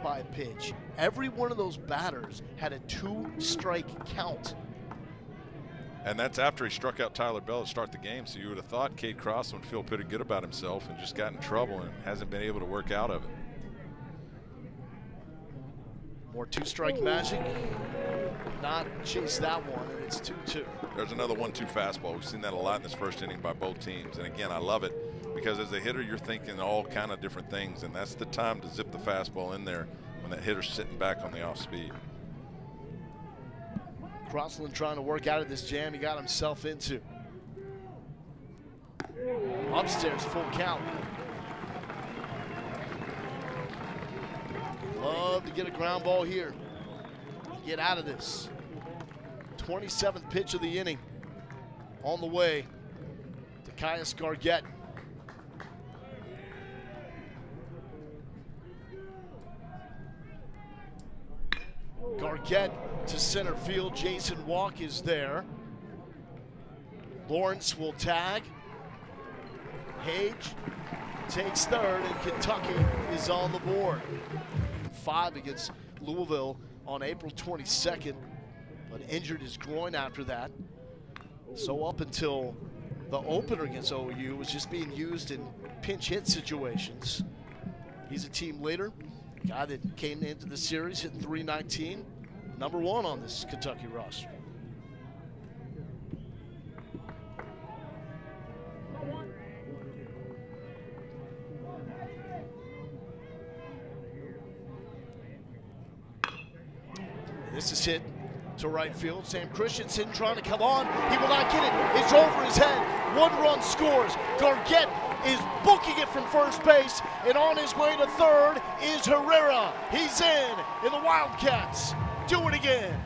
by a pitch. Every one of those batters had a 2-strike count. And that's after he struck out Tyler Bell to start the game. So you would have thought Cade Cross would feel pretty good about himself and just got in trouble and hasn't been able to work out of it. More 2-strike magic. Not chase that one, and it's 2-2. There's another 1-2 fastball. We've seen that a lot in this first inning by both teams. And again, I love it because as a hitter, you're thinking all kind of different things, and that's the time to zip the fastball in there when that hitter's sitting back on the off speed. Crossland trying to work out of this jam he got himself into. Upstairs, full count. Love to get a ground ball here. Get out of this. 27th pitch of the inning. On the way to Caius Gargett. Gargett to center field. Jason Walk is there. Lawrence will tag. Hage takes third, and Kentucky is on the board. 5 against Louisville on April 22nd, but injured his groin after that. So up until the opener against OU was just being used in pinch hit situations. He's a team leader, a guy that came into the series hitting .319, #1 on this Kentucky roster. This is hit to right field. Sam Christensen trying to come on. He will not get it. It's over his head. 1 run scores. Gargett is booking it from first base, and on his way to third is Herrera. He's in, and the Wildcats do it again.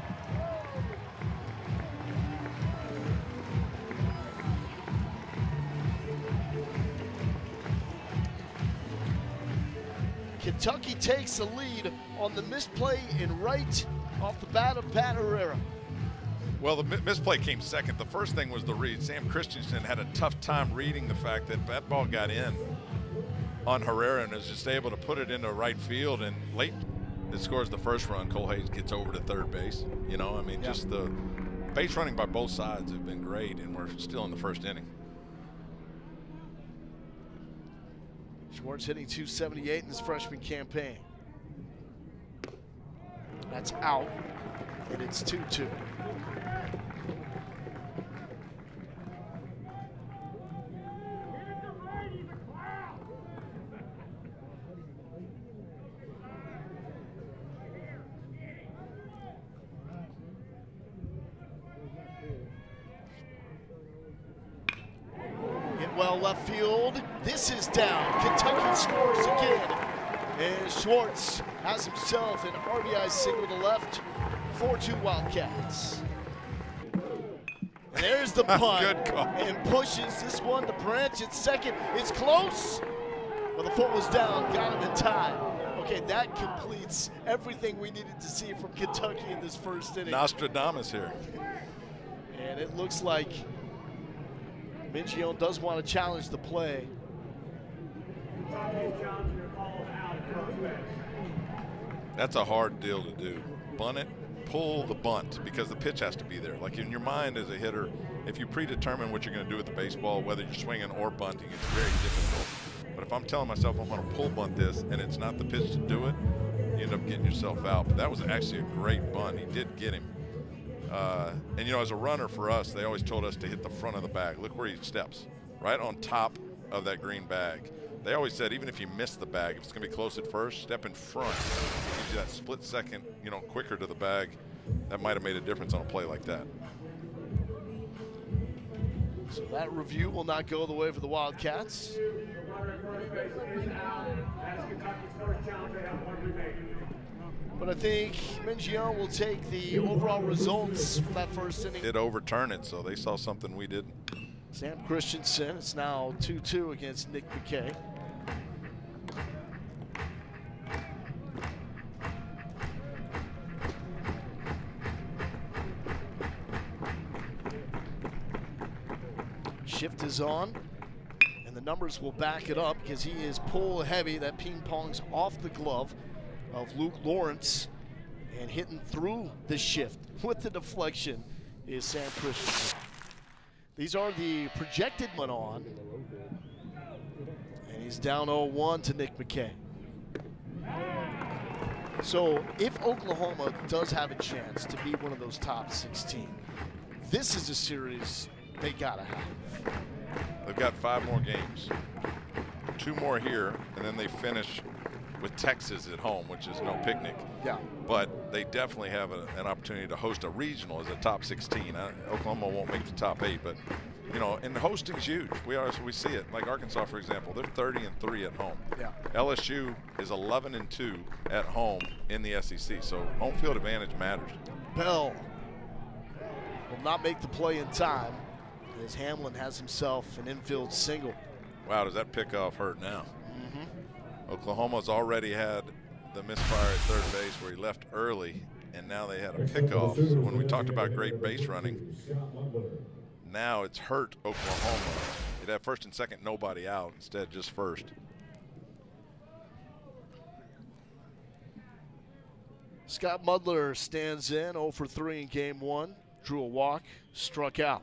Kentucky takes the lead on the misplay in right off the bat of Pat Herrera. Well, the misplay came second. The first thing was the read. Sam Christensen had a tough time reading the fact that that ball got in on Herrera and was just able to put it into right field. And late, it scores the first run. Cole Hayes gets over to third base. You know, I mean, just the base running by both sides have been great, and we're still in the first inning. Schwartz hitting .278 in his freshman campaign. That's out, and it's 2-2. Hit well left field. This is down. Kentucky scores again. And Schwartz has himself an RBI single to left. 4-2 Wildcats. And there's the punt. Good call. And pushes this one to Branch at second. It's close. Well, the foot was down. Got him in time. Okay, that completes everything we needed to see from Kentucky in this first inning. Nostradamus here. And it looks like Mingione does want to challenge the play. That's a hard deal to do. Bunt it, pull the bunt, because the pitch has to be there. Like in your mind as a hitter, if you predetermine what you're going to do with the baseball, whether you're swinging or bunting, it's very difficult. But if I'm telling myself I'm going to pull bunt this and it's not the pitch to do it, you end up getting yourself out. But that was actually a great bunt. He did get him. And, you know, as a runner for us, they always told us to hit the front of the bag. Look where he steps, right on top of that green bag. They always said even if you miss the bag, if it's going to be close at first, step in front. It gives you that split second, you know, quicker to the bag. That might have made a difference on a play like that. So that review will not go the way for the Wildcats. But I think Mingione will take the overall results from that first inning. Did overturn it, so they saw something we didn't. Sam Christensen, it's now 2-2 against Nick McKay. Shift is on, and the numbers will back it up because he is pull heavy. That ping pong's off the glove. of Luke Lawrence. And hitting through the shift with the deflection is Sam Christensen. These are the projected Manon. And he's down 0-1 to Nick McKay. So if Oklahoma does have a chance to be one of those top 16, this is a series they gotta have. They've got 5 more games. 2 more here, and then they finish with Texas at home, which is no picnic. Yeah. But they definitely have an opportunity to host a regional as a top 16. Oklahoma won't make the top 8, but you know, and hosting's huge. We see it. Like Arkansas, for example, they're 30-3 at home. Yeah. LSU is 11-2 at home in the SEC. So home field advantage matters. Bell will not make the play in time as Hamlin has himself an infield single. Wow, does that pickoff hurt now? Oklahoma's already had the misfire at third base where he left early, and now they had a pickoff. When we talked about great base running, now it's hurt Oklahoma. It had first and second, nobody out, instead just first. Scott Mudler stands in 0 for 3 in game 1. Drew a walk, struck out.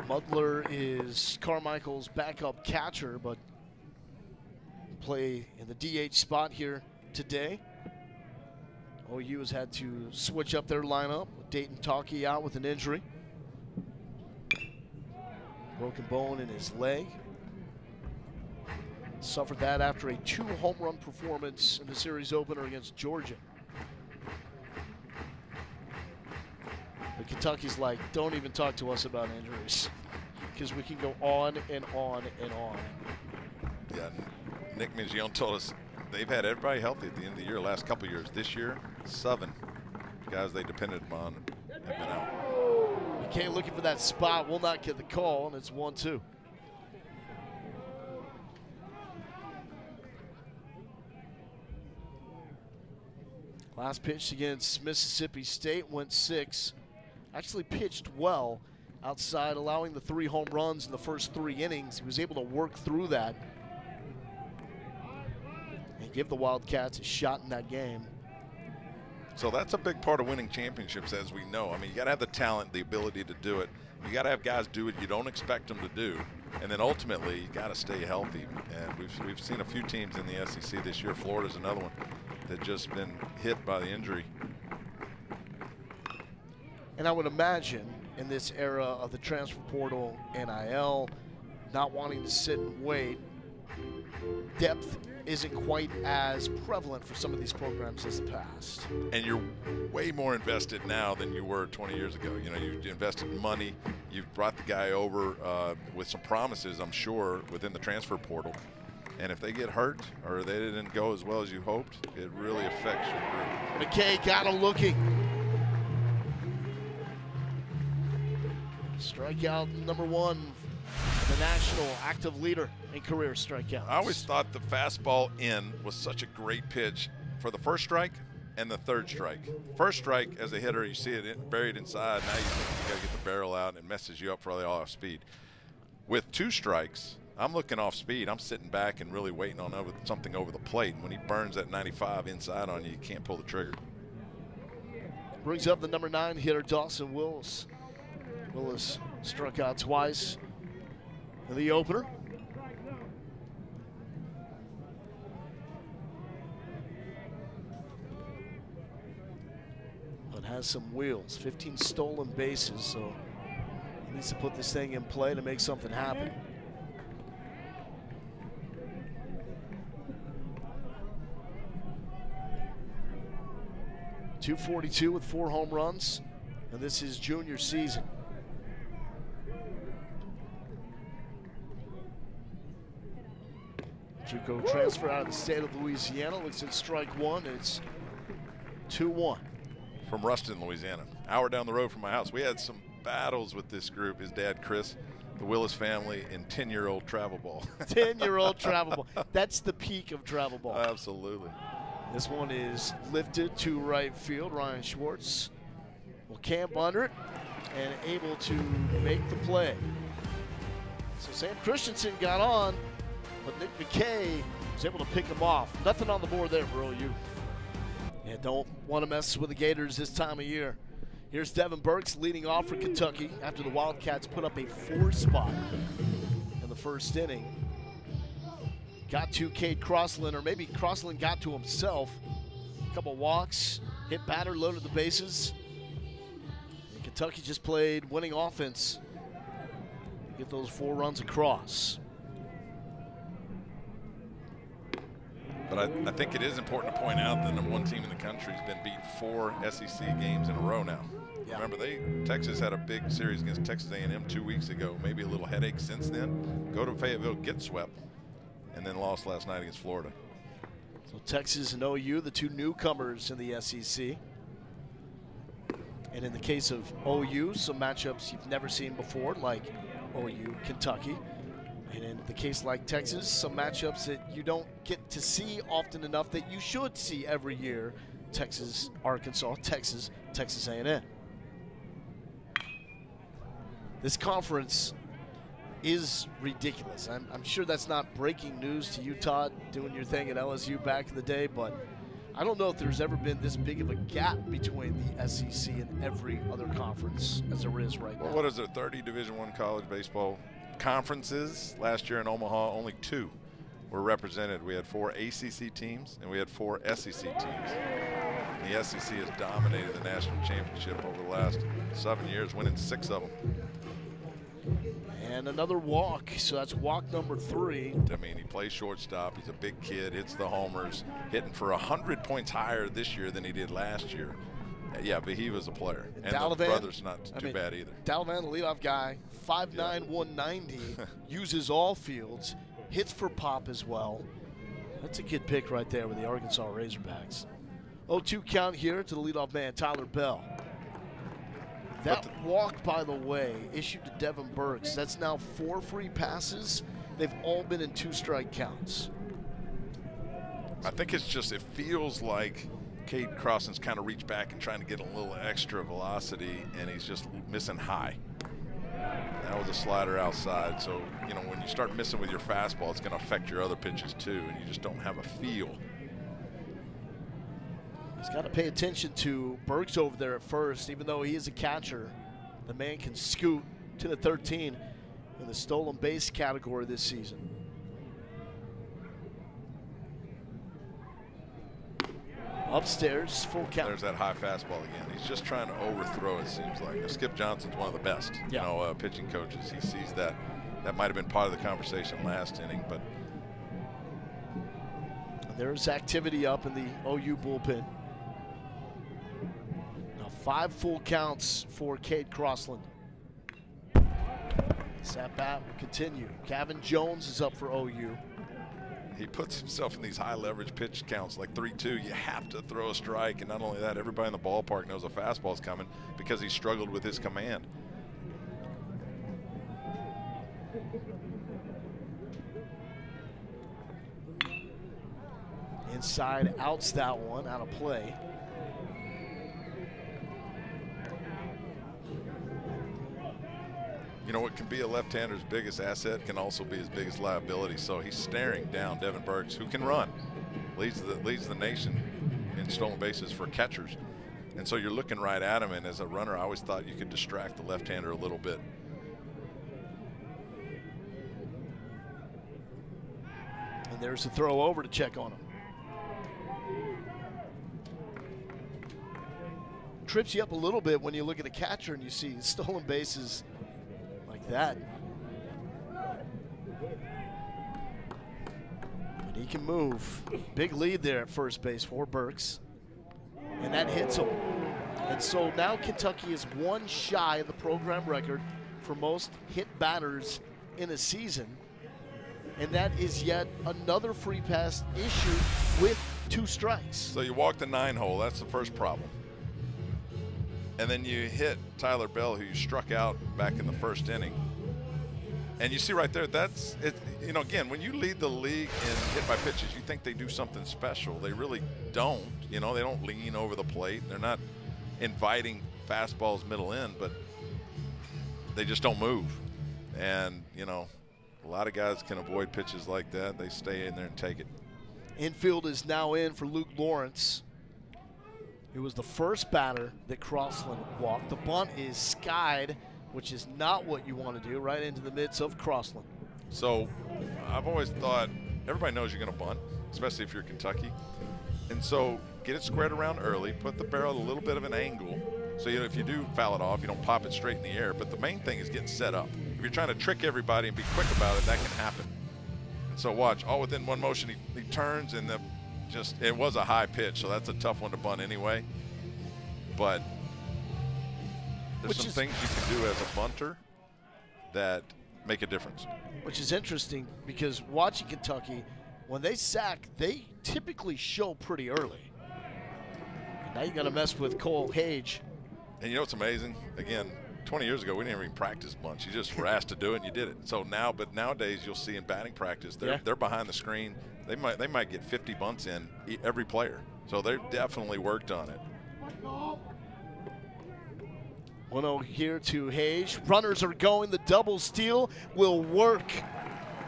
Mudler is Carmichael's backup catcher, but play in the DH spot here today. OU has had to switch up their lineup with Dayton Talkie out with an injury. Broken bone in his leg. Suffered that after a 2-home-run performance in the series opener against Georgia. But Kentucky's like, don't even talk to us about injuries, because we can go on and on and on. Yeah, Nick Mingione told us they've had everybody healthy at the end of the year, last couple of years. This year, 7 guys they depended upon have been out. McKay looking for that spot, will not get the call, and it's 1-2. Last pitch against Mississippi State went 6. Actually pitched well outside, allowing the 3 home runs in the first 3 innings. He was able to work through that and give the Wildcats a shot in that game. So that's a big part of winning championships, as we know. I mean, you got to have the talent, the ability to do it. You got to have guys do what you don't expect them to do, and then ultimately you got to stay healthy. And we've seen a few teams in the SEC this year. Florida's another one that just been hit by the injury. And I would imagine in this era of the transfer portal, NIL, not wanting to sit and wait, depth isn't quite as prevalent for some of these programs as the past. And you're way more invested now than you were 20 years ago. You know, you invested money, you've brought the guy over with some promises, I'm sure, within the transfer portal. And if they get hurt or they didn't go as well as you hoped, it really affects your group. McKay got him looking. Strikeout number 1, the national active leader in career strikeouts. I always thought the fastball in was such a great pitch for the first strike and the third strike. First strike, as a hitter, you see it buried inside. Now you think you got to get the barrel out, and it messes you up for the off speed. With 2 strikes, I'm looking off speed. I'm sitting back and really waiting on something over the plate. And when he burns that 95 inside on you, you can't pull the trigger. Brings up the number 9 hitter, Dawson Willis. Willis struck out twice in the opener. But has some wheels, 15 stolen bases, so he needs to put this thing in play to make something happen. .242 with 4 home runs, and this is junior season. JUCO transfer out of the state of Louisiana. Looks at strike 1. It's 2-1. From Ruston, Louisiana. Hour down the road from my house. We had some battles with this group. His dad, Chris, the Willis family, and 10-year-old travel ball. 10-year-old travel ball. That's the peak of travel ball. Absolutely. This one is lifted to right field. Ryan Schwartz will camp under it. and able to make the play. So Sam Christensen got on, but Nick McKay was able to pick him off. Nothing on the board there for OU. And don't want to mess with the Gators this time of year. Here's Devin Burks leading off for Kentucky after the Wildcats put up a 4 spot in the first inning. Got to Cade Crossland, or maybe Crossland got to himself. A couple walks, hit batter, loaded the bases. And Kentucky just played winning offense. Get those 4 runs across. But I think it is important to point out that the #1 team in the country has been beat 4 SEC games in a row now. Yeah. Remember, Texas had a big series against Texas A&M 2 weeks ago. Maybe a little headache since then. Go to Fayetteville, get swept, and then lost last night against Florida. So Texas and OU, the 2 newcomers in the SEC. And in the case of OU, some matchups you've never seen before, like OU, Kentucky. And in the case like Texas, some matchups that you don't get to see often enough that you should see every year. Texas, Arkansas, Texas, Texas A&M. This conference is ridiculous. I'm sure that's not breaking news to you, Todd, doing your thing at LSU back in the day, but I don't know if there's ever been this big of a gap between the SEC and every other conference as there is right now. What is there, 30 Division I college baseball conferences? Last year in Omaha, only 2 were represented. We had 4 ACC teams and we had 4 SEC teams. The SEC has dominated the national championship over the last 7 years, winning 6 of them. And another walk, so that's walk number 3. I mean, he plays shortstop. He's a big kid, hits the homers, hitting for 100 points higher this year than he did last year. Yeah, but he was a player. And the brother's not too bad either. Dalavan, the leadoff guy, 5'9", 190, uses all fields, hits for pop as well. That's a good pick right there with the Arkansas Razorbacks. 0-2 count here to the leadoff man, Tyler Bell. That walk, by the way, issued to Devin Burks. That's now 4 free passes. They've all been in 2-strike counts. I think it's just, it feels like Cade Crossland's kind of reached back and trying to get a little extra velocity, and he's just missing high. That was a slider outside. So, you know, when you start missing with your fastball, it's going to affect your other pitches too, and you just don't have a feel. He's got to pay attention to Burks over there at first. Even though he is a catcher, the man can scoot to the 13 in the stolen base category this season. Upstairs, full count. There's that high fastball again. He's just trying to overthrow, it seems like. Now, Skip Johnson's one of the best, pitching coaches. He sees that. That might have been part of the conversation last inning, but there's activity up in the OU bullpen. Now 5 full counts for Cade Crossland. This at-bat will continue. Gavin Jones is up for OU. He puts himself in these high leverage pitch counts like 3-2. You have to throw a strike, and not only that, everybody in the ballpark knows a fastball's coming because he struggled with his command. Inside, outs that one, out of play. You know, what can be a left-hander's biggest asset can also be his biggest liability. So he's staring down Devin Burks, who can run, leads the nation in stolen bases for catchers. And so you're looking right at him, and as a runner, I always thought you could distract the left-hander a little bit. And there's a throw over to check on him. Trips you up a little bit when you look at a catcher and you see stolen bases like that. And he can move. Big lead there at first base for Burks. And that hits him. And so now Kentucky is 1 shy of the program record for most hit batters in a season. And that is yet another free pass issued with 2 strikes. So you walk the 9-hole, that's the first problem. And then you hit Tyler Bell, who you struck out back in the first inning. And you see right there, that's it. You know, again, when you lead the league in hit by pitches, you think they do something special. They really don't. You know, they don't lean over the plate. They're not inviting fastballs middle in, but they just don't move. And, you know, a lot of guys can avoid pitches like that. They stay in there and take it. Infield is now in for Luke Lawrence. It was the first batter that Crossland walked. The bunt is skied, which is not what you want to do, right into the midst of Crossland. So I've always thought everybody knows you're going to bunt, especially if you're Kentucky. And so get it squared around early, put the barrel at a little bit of an angle. So if you do foul it off, you don't pop it straight in the air. But the main thing is getting set up. If you're trying to trick everybody and be quick about it, that can happen. And so watch, all within one motion, he turns, and it was a high pitch, so that's a tough one to bunt anyway. But there's some things you can do as a bunter that make a difference. Which is interesting because watching Kentucky, when they sack, they typically show pretty early. And now you got to mess with Cole Hage. And you know what's amazing? Again, 20 years ago, we didn't even practice bunts. You just were asked to do it, and you did it. So now, but nowadays, you'll see in batting practice, they're behind the screen. They might get 50 bunts in every player. So they've definitely worked on it. 1-0 here to Hage. Runners are going. The double steal will work.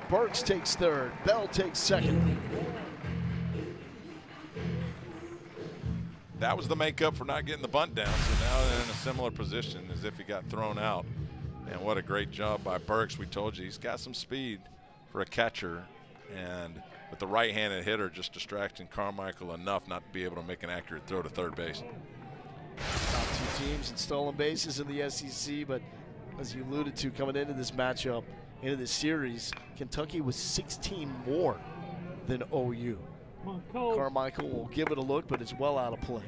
Burks takes third. Bell takes second. That was the makeup for not getting the bunt down. So now they're in a similar position as if he got thrown out. And what a great job by Burks. We told you he's got some speed for a catcher. And with the right-handed hitter just distracting Carmichael enough not to be able to make an accurate throw to third base. Top two teams in stolen bases in the SEC, but as you alluded to coming into this matchup, into this series, Kentucky was 16 more than OU. Carmichael will give it a look, but it's well out of play.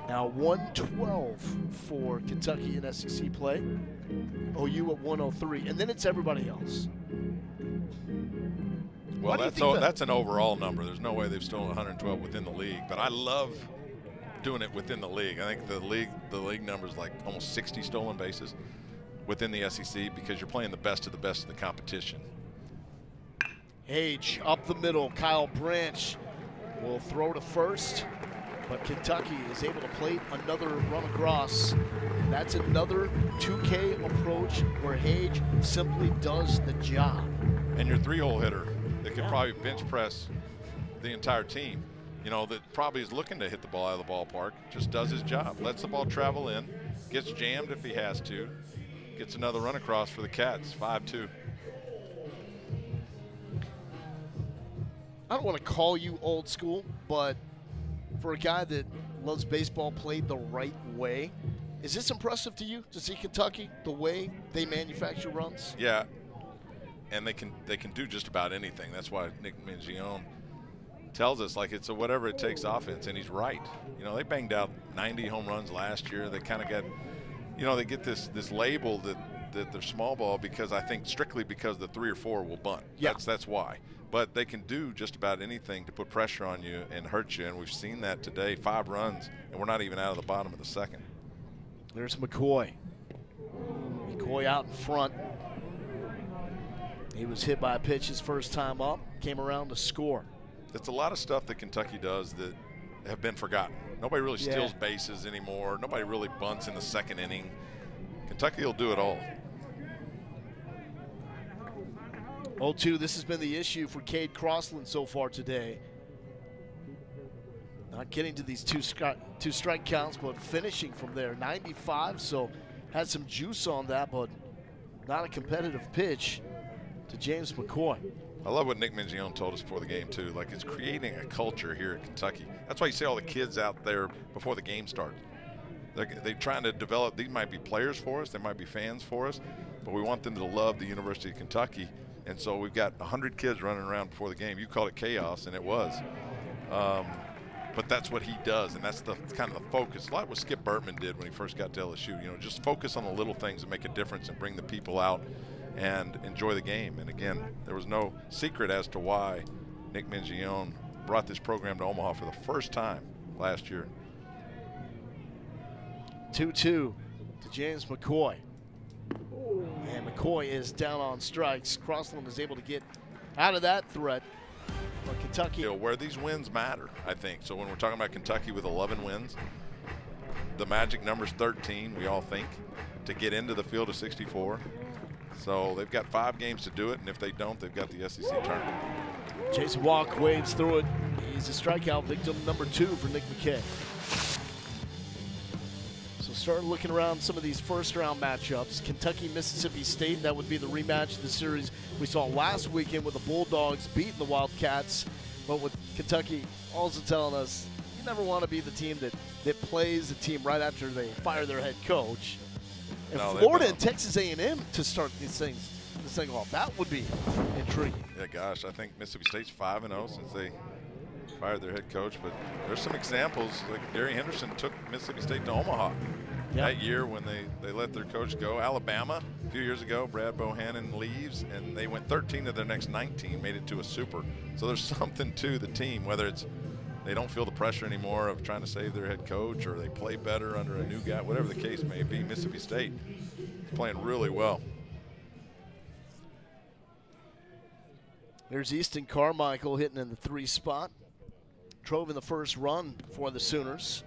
Now 112 for Kentucky in SEC play. OU at 103, and then it's everybody else. Well, that's an overall number. There's no way they've stolen 112 within the league, but I love doing it within the league. I think the league number is like almost 60 stolen bases within the SEC because you're playing the best of the competition. Hage up the middle. Kyle Branch will throw to first, but Kentucky is able to plate another run across. That's another 2K approach where Hage simply does the job. And your three-hole hitter that could probably bench press the entire team, you know, that probably is looking to hit the ball out of the ballpark, just does his job, lets the ball travel in, gets jammed if he has to, gets another run across for the Cats, 5-2. I don't want to call you old school, but for a guy that loves baseball played the right way, is this impressive to you to see Kentucky, the way they manufacture runs? Yeah, and they can do just about anything. That's why Nick Mingione tells us like it's a whatever it takes offense, and he's right. You know, they banged out 90 home runs last year. They kind of got, you know, they get this label that they're small ball because I think strictly because the 3 or 4 will bunt. Yeah. That's why. But they can do just about anything to put pressure on you and hurt you, and we've seen that today. 5 runs, and we're not even out of the bottom of the second. There's McCoy. McCoy out in front. He was hit by a pitch his first time up, came around to score. It's a lot of stuff that Kentucky does that have been forgotten. Nobody really steals bases anymore. Nobody really bunts in the second inning. Kentucky will do it all. 0-2, this has been the issue for Cade Crossland so far today. Not getting to these two strike counts, but finishing from there. 95, so had some juice on that, but not a competitive pitch to James McCoy. I love what Nick Mingione told us before the game, too. Like, it's creating a culture here at Kentucky. That's why you see all the kids out there before the game starts. They're trying to develop. These might be players for us. They might be fans for us. But we want them to love the University of Kentucky. And so we've got 100 kids running around before the game. You called it chaos, and it was. But that's what he does, and that's the kind of the focus. A lot what Skip Bertman did when he first got to LSU. You know, just focus on the little things that make a difference and bring the people out and enjoy the game. And again, there was no secret as to why Nick Mingione brought this program to Omaha for the first time last year. 2-2 to James McCoy. And McCoy is down on strikes. Crossland is able to get out of that threat. But Kentucky, you know, where these wins matter, I think. So when we're talking about Kentucky with 11 wins, the magic number's 13, we all think, to get into the field of 64. So they've got 5 games to do it, and if they don't, they've got the SEC tournament. Jason Walk waves through it. He's a strikeout victim number 2 for Nick McKay. So start looking around some of these first-round matchups. Kentucky, Mississippi State, that would be the rematch of the series we saw last weekend with the Bulldogs beating the Wildcats. But with Kentucky also telling us you never want to be the team that plays the team right after they fire their head coach. And no, Florida and Texas A&M to start this thing off, that would be intriguing. Yeah, gosh, I think Mississippi State's 5-0 since they fired their head coach. But there's some examples, like Gary Henderson took Mississippi State to Omaha that year when they let their coach go. Alabama, a few years ago, Brad Bohannon leaves, and they went 13 of their next 19, made it to a super. So there's something to the team, whether it's they don't feel the pressure anymore of trying to save their head coach, or they play better under a new guy, whatever the case may be. Mississippi State is playing really well. There's Easton Carmichael hitting in the 3 spot. Drove in the first run for the Sooners.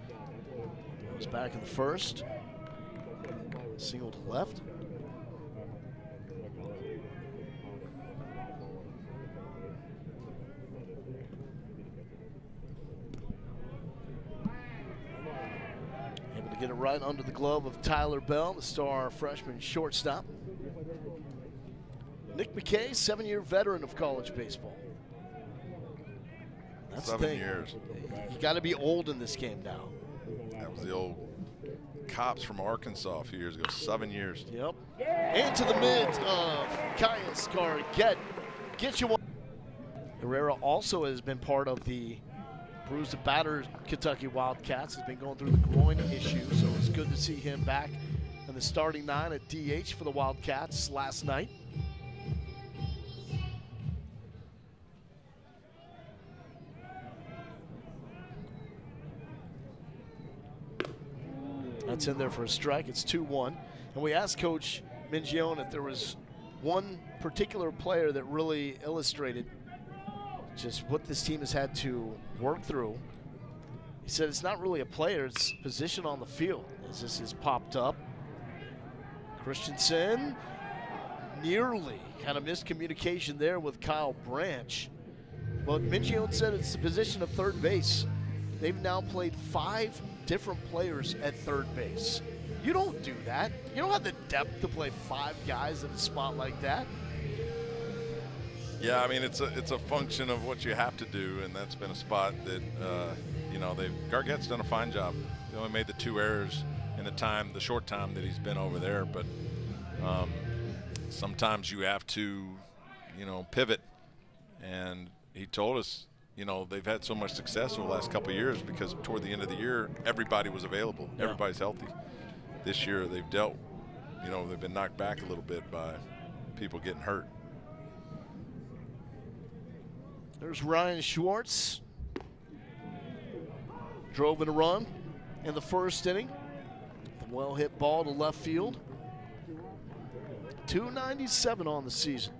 Goes back in the first. Single to left. Able to get it right under the glove of Tyler Bell, the star freshman shortstop. Nick McKay, 7-year veteran of college baseball. That's 7 years. You got to be old in this game now. That was the old Cops from Arkansas a few years ago. 7 years. Yep. Into the mids of Caius Gargett. Get you one. Herrera also has been part of the bruised and battered Kentucky Wildcats. Has been going through the groin issue, so it's good to see him back in the starting 9 at DH for the Wildcats last night. That's in there for a strike. It's 2-1. And we asked Coach Mingione if there was one particular player that really illustrated just what this team has had to work through. He said it's not really a player, it's position on the field as this has popped up. Christensen nearly had a miscommunication there with Kyle Branch. But Mingione said it's the position of third base. They've now played 5 different players at third base. You don't do that. You don't have the depth to play 5 guys in a spot like that. Yeah, I mean, it's a function of what you have to do, and that's been a spot that, you know, Gargett's done a fine job. He only made the 2 errors in the short time that he's been over there, but sometimes you have to, you know, pivot. And he told us, you know, they've had so much success over the last couple of years because toward the end of the year, everybody was available. Yeah. Everybody's healthy. This year they've dealt, you know, they've been knocked back a little bit by people getting hurt. There's Ryan Schwartz. Drove in a run in the first inning. A well-hit ball to left field. 297 on the season.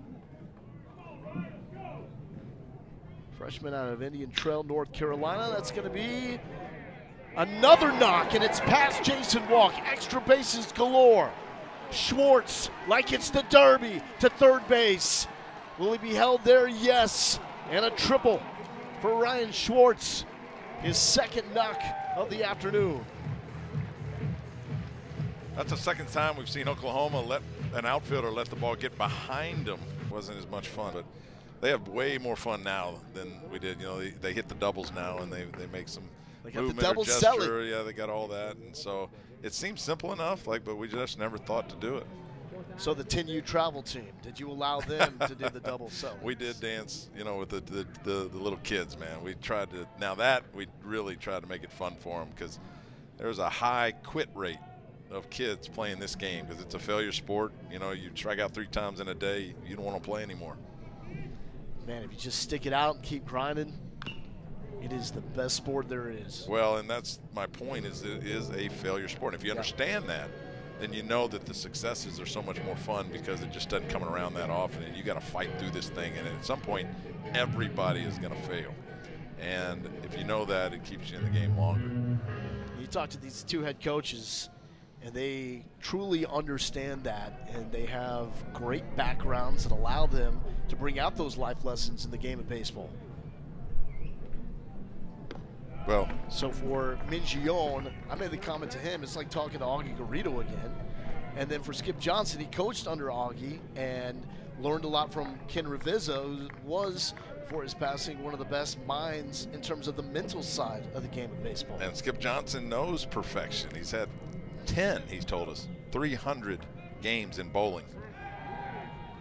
Freshman out of Indian Trail, North Carolina. That's going to be another knock, and it's past Jason Walk. Extra bases galore. Schwartz, like it's the Derby, to third base. Will he be held there? Yes. And a triple for Ryan Schwartz. His second knock of the afternoon. That's the second time we've seen Oklahoma let an outfielder let the ball get behind them. Wasn't as much fun, but they have way more fun now than we did. You know, they hit the doubles now, and they make some movement or gesture. Yeah, they got all that, and so it seems simple enough. But we just never thought to do it. So the 10U travel team, did you allow them to do the double sell? We did dance, you know, with the little kids, man. We tried to. Now that we really tried to make it fun for them because there's a high quit rate of kids playing this game because it's a failure sport. You know, you strike out 3 times in a day, you don't want to play anymore. Man, if you just stick it out and keep grinding, it is the best sport there is. Well, and that's my point, is it is a failure sport. If you understand that, then you know that the successes are so much more fun because it just doesn't come around that often, and you got to fight through this thing, and at some point, everybody is going to fail. And if you know that, it keeps you in the game longer. You talked to these two head coaches, and they truly understand that, and they have great backgrounds that allow them to bring out those life lessons in the game of baseball. Well, so for Mingione, I made the comment to him, it's like talking to Augie Garrido again. And then for Skip Johnson, he coached under Augie and learned a lot from Ken Ravizza, who was, before his passing, one of the best minds in terms of the mental side of the game of baseball. And Skip Johnson knows perfection. He's had 10, he's told us, 300 games in bowling.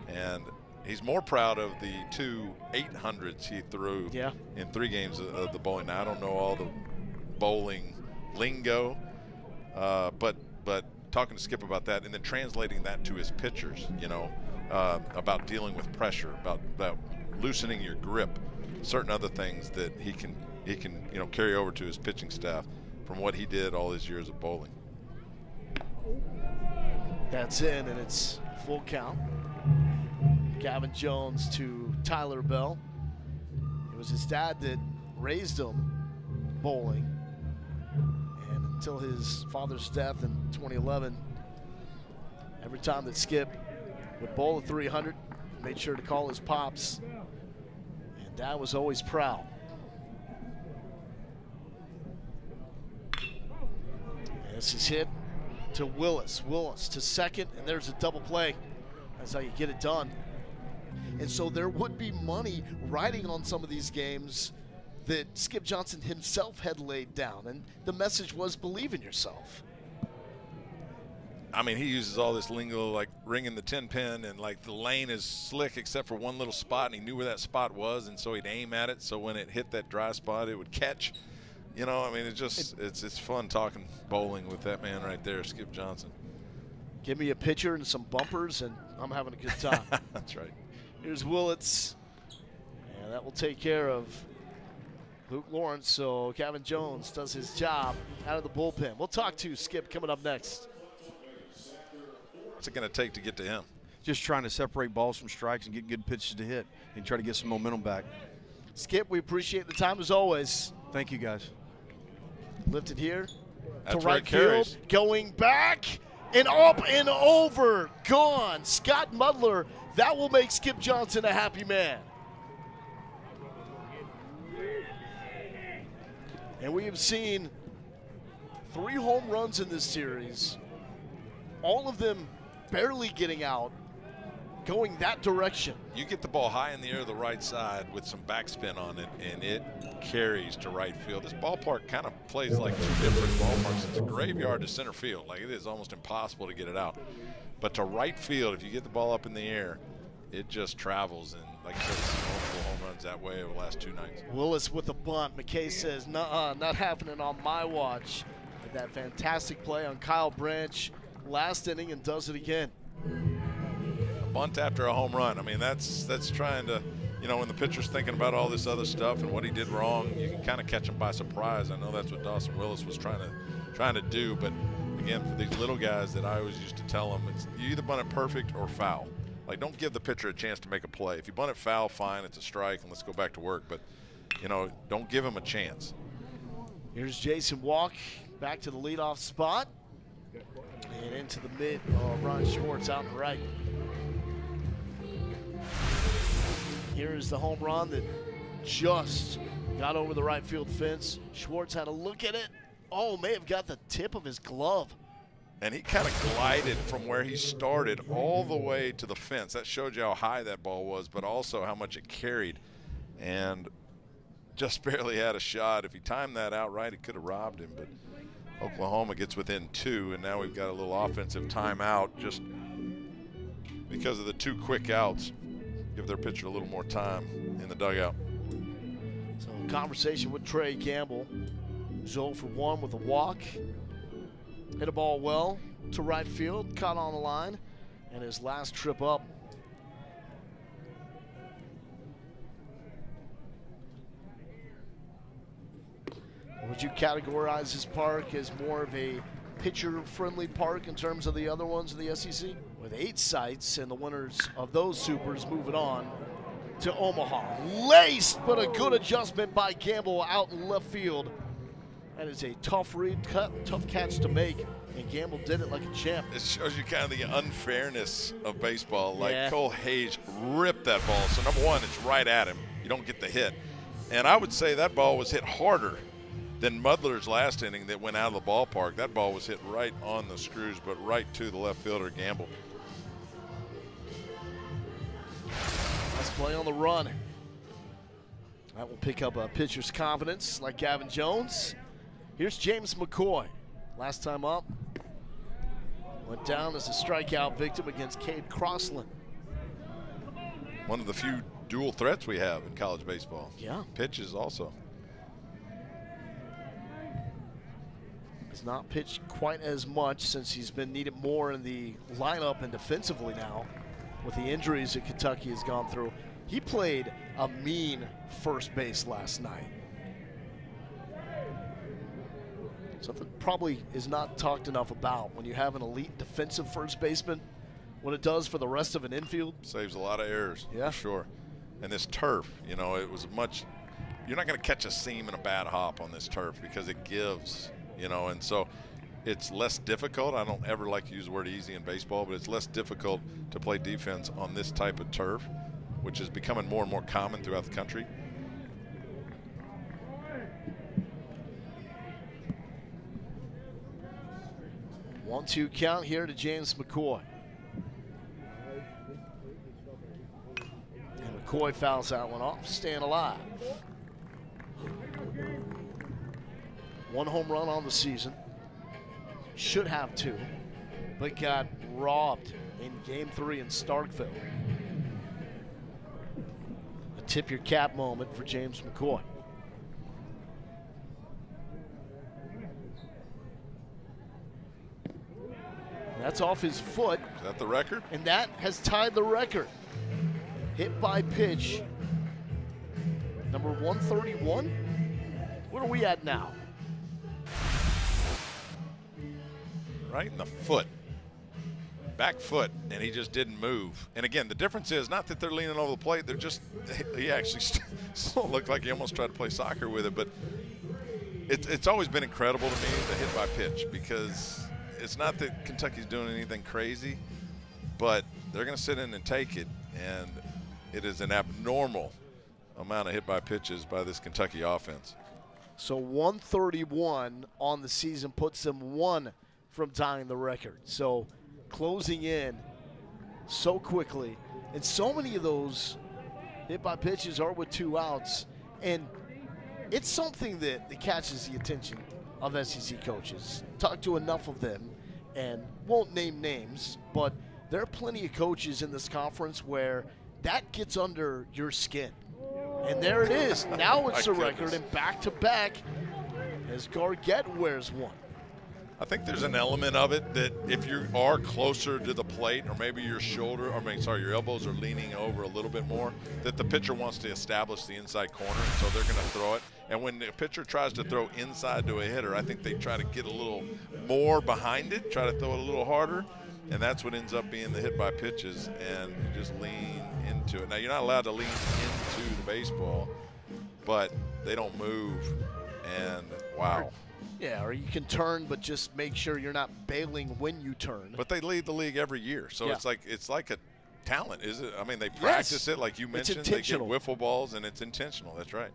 And he's more proud of the 2 800s he threw in 3 games of the bowling. Now, I don't know all the bowling lingo, but talking to Skip about that and then translating that to his pitchers, you know, about dealing with pressure, about loosening your grip, certain other things that he can you know, carry over to his pitching staff from what he did all his years of bowling. That's in, and it's full count. Gavin Jones to Tyler Bell. It was his dad that raised him bowling, and until his father's death in 2011, every time that Skip would bowl a 300, made sure to call his pops, and Dad was always proud. And this is hit to Willis. Willis to second, and there's a double play. That's how you get it done. And so there would be money riding on some of these games that Skip Johnson himself had laid down. And the message was, believe in yourself. I mean, he uses all this lingo like ringing the 10 pin, and like the lane is slick except for one little spot, and he knew where that spot was, and so he'd aim at it. So when it hit that dry spot, it would catch. You know, I mean, it's fun talking bowling with that man right there, Skip Johnson. Give me a pitcher and some bumpers, and I'm having a good time. That's right. Here's Willits, and that will take care of Luke Lawrence. So Gavin Jones does his job out of the bullpen. We'll talk to Skip coming up next. What's it going to take to get to him? Just trying to separate balls from strikes and get good pitches to hit and try to get some momentum back. Skip, we appreciate the time as always. Thank you, guys. Lifted here That's to right field, going back and up and over, gone. Scott Mudler, that will make Skip Johnson a happy man. And we have seen 3 home runs in this series, all of them barely getting out, going that direction. You get the ball high in the air to the right side with some backspin on it, and it carries to right field. This ballpark kind of plays like 2 different ballparks. It's a graveyard to center field. Like, it is almost impossible to get it out. But to right field, if you get the ball up in the air, it just travels. And like I said, it's multiple home runs that way over the last 2 nights. Willis with a bunt. McKay says, nuh-uh, not happening on my watch. And that fantastic play on Kyle Branch last inning, and does it again. Bunt after a home run. I mean, that's trying to, you know, when the pitcher's thinking about all this other stuff and what he did wrong, you can kind of catch him by surprise. I know that's what Dawson Willis was trying to do, but again, for these little guys that I always used to tell them, it's you either bunt it perfect or foul. Like, don't give the pitcher a chance to make a play. If you bunt it foul, fine, it's a strike, and let's go back to work. But, you know, don't give him a chance. Here's Jason Walk back to the leadoff spot and into the mid. Oh, Ron Schwartz out and right. Here's the home run that just got over the right field fence. Schwartz had a look at it. Oh, may have got the tip of his glove. And he kind of glided from where he started all the way to the fence. That showed you how high that ball was, but also how much it carried. And just barely had a shot. If he timed that out right, it could have robbed him. But Oklahoma gets within 2, and now we've got a little offensive timeout just because of the 2 quick outs. Give their pitcher a little more time in the dugout. So conversation with Trey Campbell. 0 for 1 with a walk. Hit a ball well to right field, caught on the line, and his last trip up. Would you categorize this park as more of a pitcher-friendly park in terms of the other ones in the SEC? With 8 sites, and the winners of those supers moving on to Omaha. Laced, but a good adjustment by Campbell out in left field. That is a tough read, tough catch to make, and Gamble did it like a champ. It shows you kind of the unfairness of baseball. Like Yeah. Cole Hayes ripped that ball. So number one, it's right at him. You don't get the hit. And I would say that ball was hit harder than Mudler's last inning that went out of the ballpark. That ball was hit right on the screws, but right to the left fielder, Gamble. Let's play on the run. That will pick up a pitcher's confidence like Gavin Jones. Here's James McCoy. Last time up, went down as a strikeout victim against Cade Crossland. One of the few dual threats we have in college baseball. Yeah. Pitches also. Has not pitched quite as much since he's been needed more in the lineup and defensively now with the injuries that Kentucky has gone through. He played a mean first base last night. Something probably is not talked enough about when you have an elite defensive first baseman, what it does for the rest of an infield. Saves a lot of errors, yeah, for sure. And this turf, you know, it was much, you're not going to catch a seam and a bad hop on this turf because it gives, you know, and so it's less difficult. I don't ever like to use the word easy in baseball, but it's less difficult to play defense on this type of turf, which is becoming more and more common throughout the country. 1-2 count here to James McCoy. And McCoy fouls that one off, staying alive. 1 home run on the season. Should have 2, but got robbed in Game 3 in Starkville. A tip your cap moment for James McCoy. That's off his foot. Is that the record? And that has tied the record. Hit by pitch, number 131. What are we at now? Right in the foot. Back foot, and he just didn't move. And again, the difference is not that they're leaning over the plate. They're just, he actually looked like he almost tried to play soccer with it. But it's always been incredible to me, the hit by pitch, because it's not that Kentucky's doing anything crazy, but they're going to sit in and take it, and it is an abnormal amount of hit by pitches by this Kentucky offense. So 131 on the season puts them 1 from tying the record. So closing in so quickly, and so many of those hit by pitches are with 2 outs, and it's something that catches the attention of SEC coaches. Talk to enough of them, and won't name names, but there are plenty of coaches in this conference where that gets under your skin. And there it is. Now it's a record, and back-to-back as Gargett wears 1. I think there's an element of it that if you are closer to the plate, or maybe your shoulder, your elbows are leaning over a little bit more, that the pitcher wants to establish the inside corner, and so they're going to throw it. And when the pitcher tries to throw inside to a hitter, I think they try to get a little more behind it, try to throw it a little harder, and that's what ends up being the hit by pitches, and you just lean into it. Now, you're not allowed to lean into the baseball, but they don't move, and wow. Yeah, or you can turn, but just make sure you're not bailing when you turn. But they lead the league every year, so yeah. it's like a talent, is it? I mean, they practice it, like you mentioned. They get wiffle balls, and it's intentional. That's right.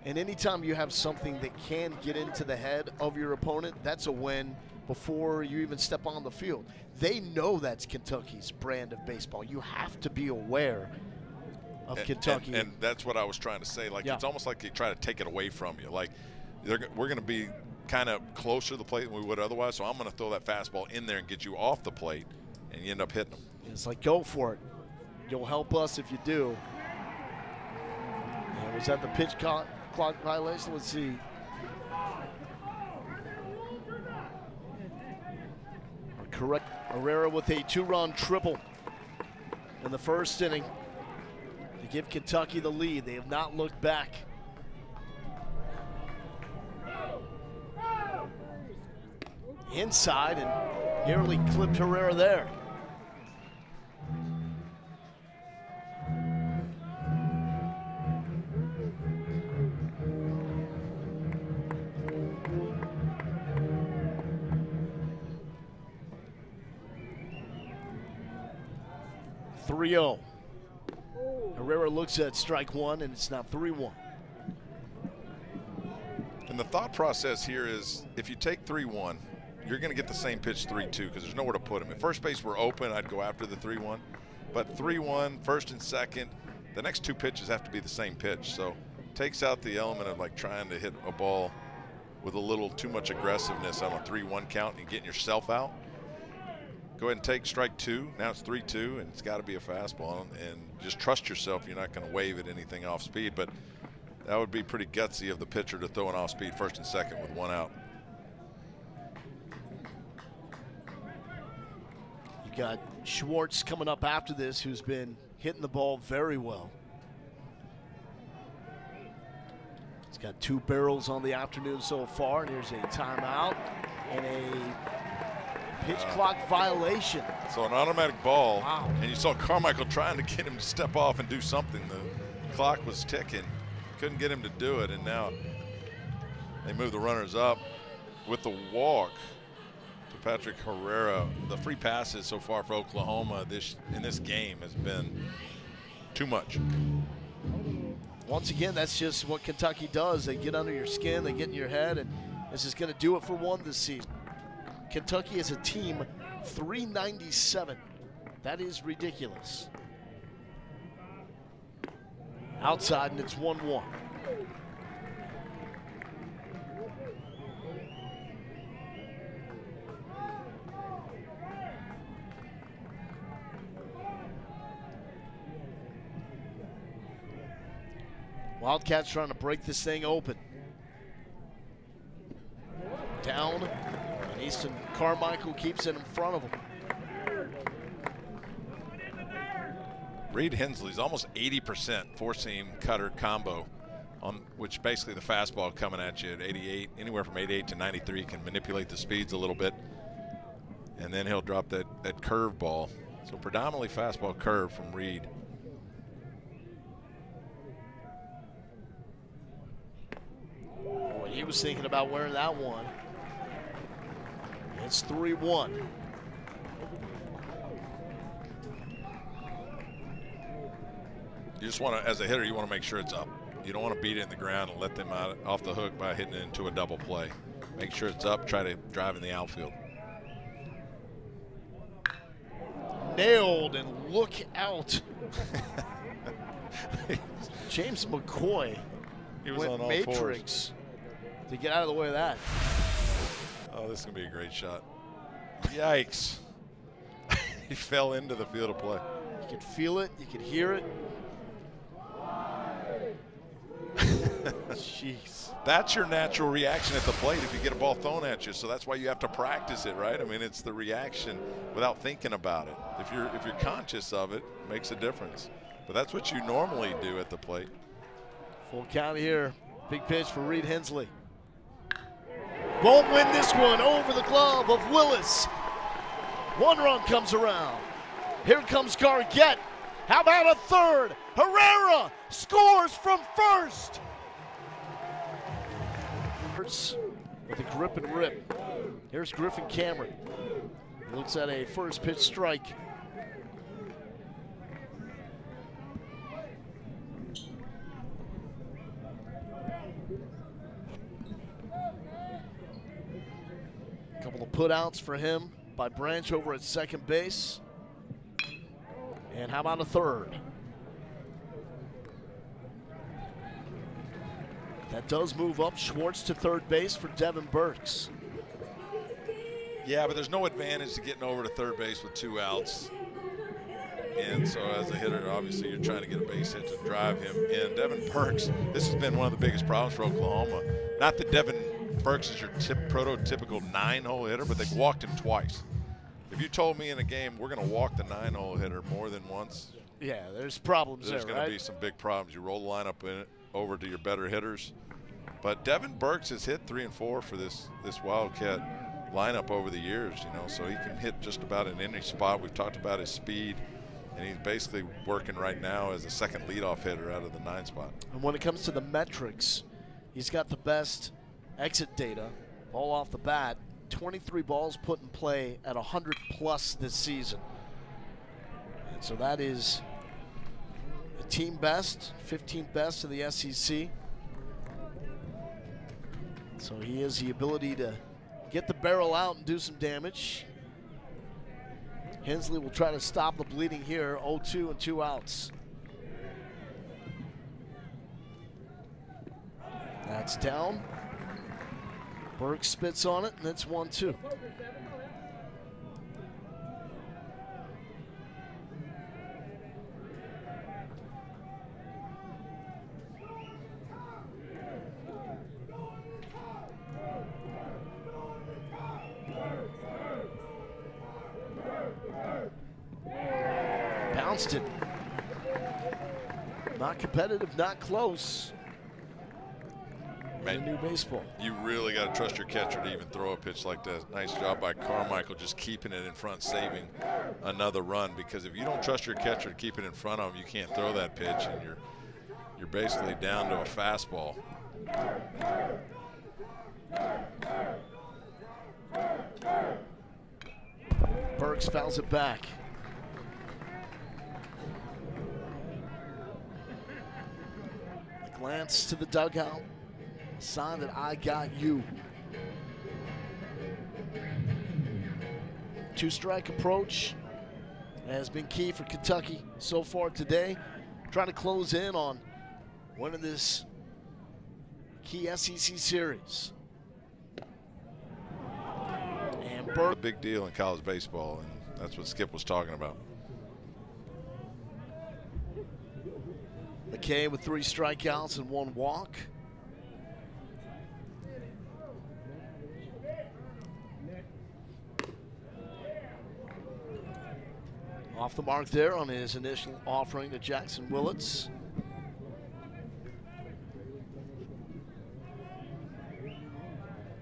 And anytime you have something that can get into the head of your opponent, that's a win before you even step on the field. They know that's Kentucky's brand of baseball. You have to be aware of Kentucky. And that's what I was trying to say. Like, it's almost like they try to take it away from you. Like, we're going to be kind of closer to the plate than we would otherwise, so I'm going to throw that fastball in there and get you off the plate, and you end up hitting them. It's like, go for it. You'll help us if you do. And was that the pitch clock violation? Let's see. Correct. Herrera with a 2-run triple in the first inning to give Kentucky the lead. They have not looked back. Inside, and nearly clipped Herrera there. 3-0. Herrera looks at strike one, and it's now 3-1. And the thought process here is if you take 3-1, you're going to get the same pitch 3-2 because there's nowhere to put him. If first base were open, I'd go after the 3-1. But 3-1, first and second, the next two pitches have to be the same pitch. So takes out the element of like trying to hit a ball with a little too much aggressiveness on a 3-1 count and getting yourself out. Go ahead and take strike two. Now it's 3-2, and it's got to be a fastball. And just trust yourself. You're not going to wave at anything off speed. But that would be pretty gutsy of the pitcher to throw an off speed first and second with one out. You got Schwartz coming up after this, who's been hitting the ball very well. He's got 2 barrels on the afternoon so far, and here's a timeout and a pitch clock violation. So an automatic ball. Wow. And you saw Carmichael trying to get him to step off and do something. The clock was ticking. Couldn't get him to do it, and now they move the runners up with the walk to Patrick Herrera. The free passes so far for Oklahoma in this game has been too much. Once again, that's just what Kentucky does. They get under your skin, they get in your head, and this is going to do it for one this season. Kentucky as a team, 397. That is ridiculous. Outside, and it's 1-1. Wildcats trying to break this thing open. Down, and Easton Carmichael keeps it in front of him. Reed Hensley's almost 80% four-seam cutter combo, on which basically the fastball coming at you at 88, anywhere from 88 to 93, can manipulate the speeds a little bit, and then he'll drop that curve ball. So predominantly fastball curve from Reed. Boy, he was thinking about wearing that one. It's 3-1. You just want to, as a hitter, you want to make sure it's up. You don't want to beat it in the ground and let them out off the hook by hitting it into a double play. Make sure it's up, try to drive in the outfield. Nailed, and look out. James McCoy He was went on all matrix to get out of the way of that. Oh, this is going to be a great shot. Yikes. He fell into the field of play. You could feel it, you could hear it. Jeez. That's your natural reaction at the plate if you get a ball thrown at you. So that's why you have to practice it, right? I mean, it's the reaction without thinking about it. If you're conscious of it, it makes a difference. But that's what you normally do at the plate. Full count here. Big pitch for Reed Hensley. Won't win this one, over the glove of Willis. 1 run comes around. Here comes Gargett. How about a third? Herrera scores from first. With a grip and rip. Here's Griffin Cameron. Looks at a first pitch strike. A couple of putouts for him by Branch over at second base. And how about a third? That does move up Schwartz to third base for Devin Burks. Yeah, but there's no advantage to getting over to third base with 2 outs. And so as a hitter, obviously you're trying to get a base hit to drive him in. Devin Burks, this has been one of the biggest problems for Oklahoma. Not that Devin Burks is your prototypical 9-hole hitter, but they've walked him twice. If you told me in a game we're going to walk the 9-hole hitter more than once, yeah, there's problems there's there, going to be some big problems. You roll the lineup in it over to your better hitters. But Devin Burks has hit 3 and 4 for this Wildcat lineup over the years, you know, so he can hit just about in any spot. We've talked about his speed, and he's basically working right now as a second leadoff hitter out of the 9 spot. And when it comes to the metrics, he's got the best exit data, ball off the bat, 23 balls put in play at 100+ this season. And so that is a team best, 15th best in the SEC. So he has the ability to get the barrel out and do some damage. Hensley will try to stop the bleeding here, 0-2 and 2 outs. That's down. Burke spits on it, and it's 1-2. Bounced it. Not competitive, not close. Man, new baseball. You really got to trust your catcher to even throw a pitch like that. Nice job by Carmichael just keeping it in front, saving another run. Because if you don't trust your catcher to keep it in front of him, you can't throw that pitch, and you're basically down to a fastball. Burks fouls it back. A glance to the dugout. A sign that I got you. Two-strike approach has been key for Kentucky so far today. Trying to close in on winning this key SEC series. And Burke. A big deal in college baseball, and that's what Skip was talking about. McKay with 3 strikeouts and 1 walk. Off the mark there on his initial offering to Jackson Willits.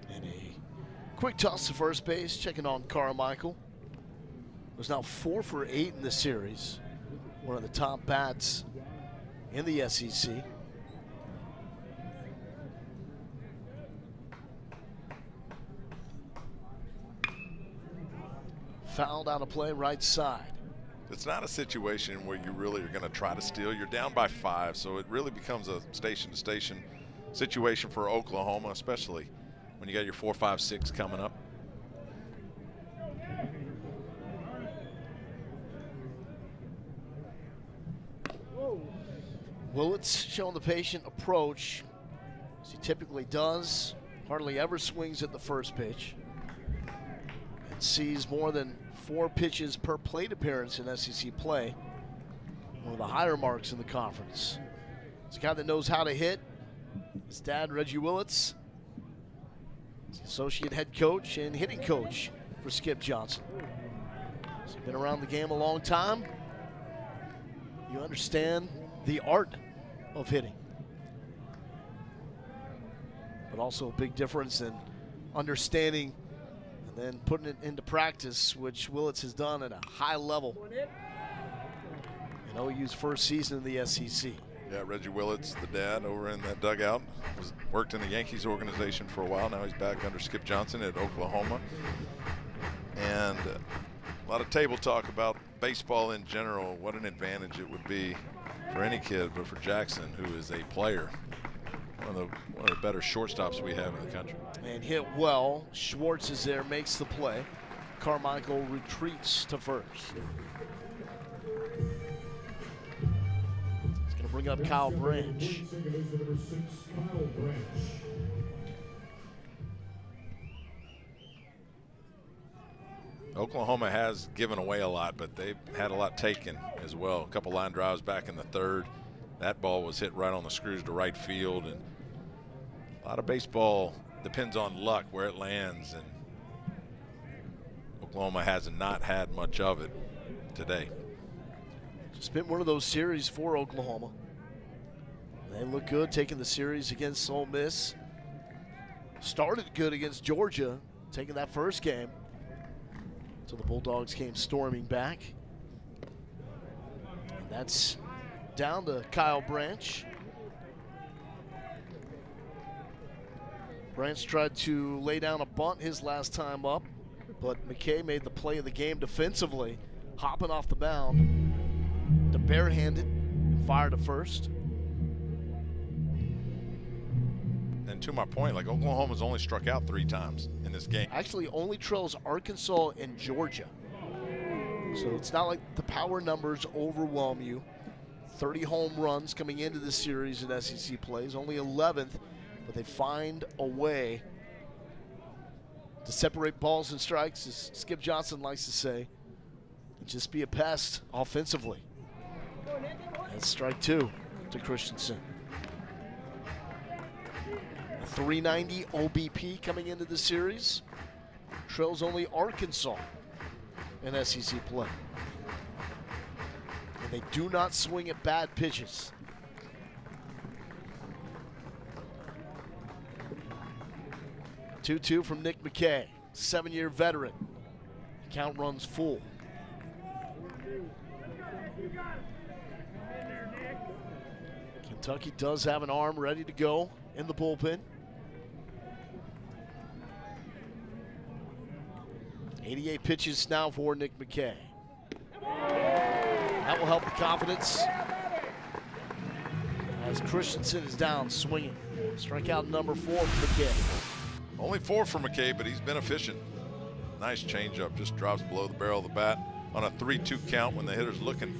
And a quick toss to first base, checking on Carmichael. Was now 4 for 8 in the series. One of the top bats in the SEC. Fouled out of play, right side. It's not a situation where you really are going to try to steal. You're down by 5, so it really becomes a station-to-station situation for Oklahoma, especially when you got your 4, 5, 6 coming up. Willits showing the patient approach, as he typically does. Hardly ever swings at the first pitch. And sees more than 4 pitches per plate appearance in SEC play. One of the higher marks in the conference. It's a guy that knows how to hit. His dad, Reggie Willits, is associate head coach and hitting coach for Skip Johnson. So he's been around the game a long time. You understand the art of hitting. But also a big difference in understanding and then putting it into practice, which Willits has done at a high level in OU's first season in the SEC. Yeah, Reggie Willits, the dad, over in that dugout, worked in the Yankees organization for a while. Now he's back under Skip Johnson at Oklahoma. And a lot of table talk about baseball in general, what an advantage it would be for any kid, but for Jackson, who is a player, one of the better shortstops we have in the country. And hit well. Schwartz is there, makes the play. Carmichael retreats to first. He's going to bring up Kyle Branch. Oklahoma has given away a lot, but they've had a lot taken as well. A couple line drives back in the 3rd. That ball was hit right on the screws to right field, and a lot of baseball depends on luck where it lands, and Oklahoma has not had much of it today. It's been one of those series for Oklahoma. They look good taking the series against Ole Miss. Started good against Georgia, taking that first game. So the Bulldogs came storming back. And that's down to Kyle Branch. Branch tried to lay down a bunt his last time up, but McKay made the play of the game defensively, hopping off the mound. to barehanded and fire to first. And to my point, like Oklahoma's only struck out 3 times in this game. Actually only trails Arkansas and Georgia. So it's not like the power numbers overwhelm you. 30 home runs coming into the series in SEC plays, only 11th, but they find a way to separate balls and strikes, as Skip Johnson likes to say, and just be a pest offensively. That's strike 2 to Christensen. A 390 OBP coming into the series. Trails only Arkansas in SEC play. And they do not swing at bad pitches. Two from Nick McKay, 7-year veteran. Count runs full. Kentucky does have an arm ready to go in the bullpen. 88 pitches now for Nick McKay. That will help the confidence as Christensen is down swinging. Strikeout number 4 for McKay. Only 4 for McKay, but he's been efficient. Nice changeup, just drops below the barrel of the bat on a 3-2 count when the hitter's looking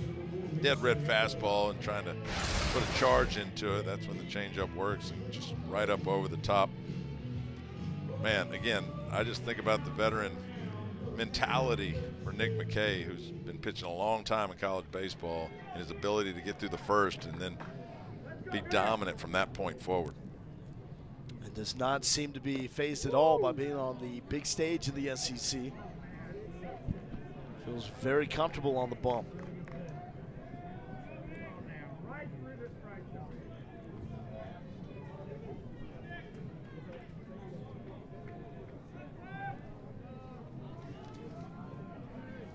dead red fastball and trying to put a charge into it. That's when the changeup works, and just right up over the top. Man, again, I just think about the veteran mentality for Nick McKay, who's been pitching a long time in college baseball, and his ability to get through the first and then be dominant from that point forward. It does not seem to be phased at all by being on the big stage in the SEC. Feels very comfortable on the bump.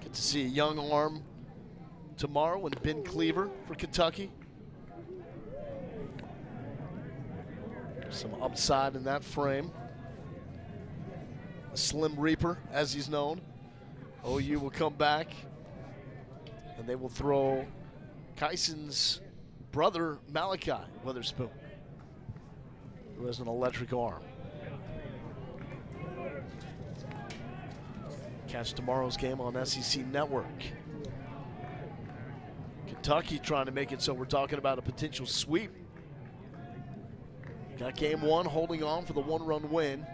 Get to see a young arm tomorrow in Ben Cleaver for Kentucky. Some upside in that frame. A Slim Reaper, as he's known. OU will come back, and they will throw Kyson's brother, Malachi Witherspoon, who has an electric arm. Catch tomorrow's game on SEC Network. Kentucky trying to make it so we're talking about a potential sweep. Got game 1 holding on for the 1-run win.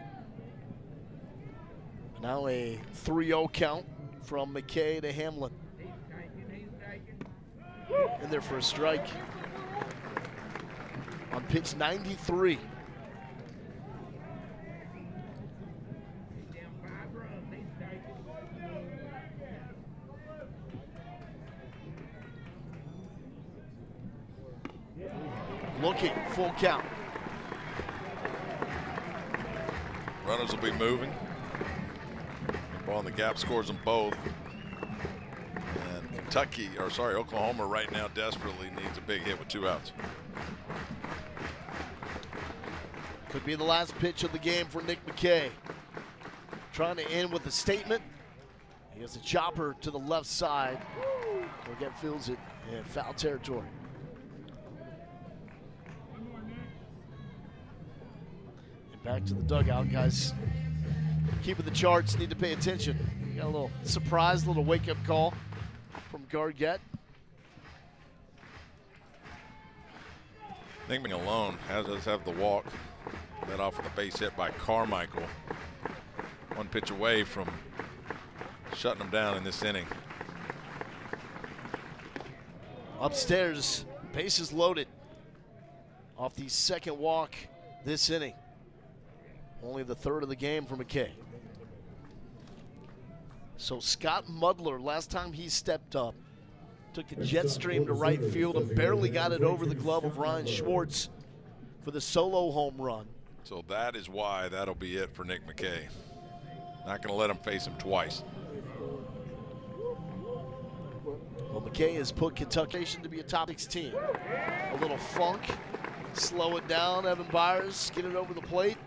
Now a 3-0 count from McKay to Hamlin. In there for a strike. On pitch 93. Looking, full count. Runners will be moving. Ball in the gap, scores them both. And Oklahoma right now desperately needs a big hit with 2 outs. Could be the last pitch of the game for Nick McKay. Trying to end with a statement. He has a chopper to the left side. Forget fields it in foul territory. Back to the dugout, guys. Keeping the charts, need to pay attention. Got a little surprise, a little wake-up call from Gargett. Nickman alone does have the walk. Led off with a base hit by Carmichael. 1 pitch away from shutting him down in this inning. Upstairs, bases loaded off the second walk this inning. Only the 3rd of the game for McKay. So Scott Mudler, last time he stepped up, took a jet stream to right field and barely got it over the glove of Ryan Schwartz for the solo home run. So that is why that'll be it for Nick McKay. Not going to let him face him twice. Well, McKay has put Kentucky to be a top 16. A little funk, slow it down, Evan Byers, get it over the plate.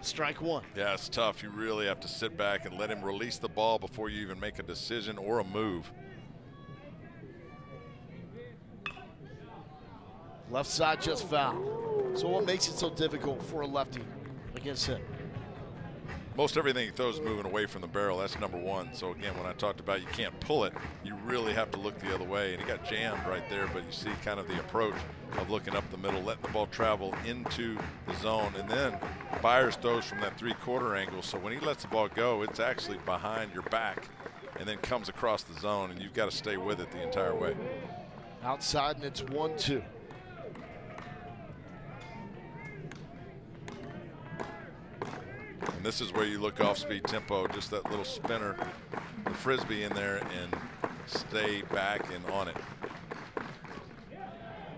Strike 1. Yeah, it's tough. You really have to sit back and let him release the ball before you even make a decision or a move. Left side just foul. So what makes it so difficult for a lefty against him? Most everything he throws is moving away from the barrel. That's number one. So again, when I talked about you can't pull it, you really have to look the other way. And he got jammed right there, but you see kind of the approach of looking up the middle, letting the ball travel into the zone. And then Byers throws from that three-quarter angle. So when he lets the ball go, it's actually behind your back and then comes across the zone, and you've got to stay with it the entire way. Outside, and it's 1-2. And this is where you look off speed tempo, just that little spinner, the frisbee in there, and stay back and on it.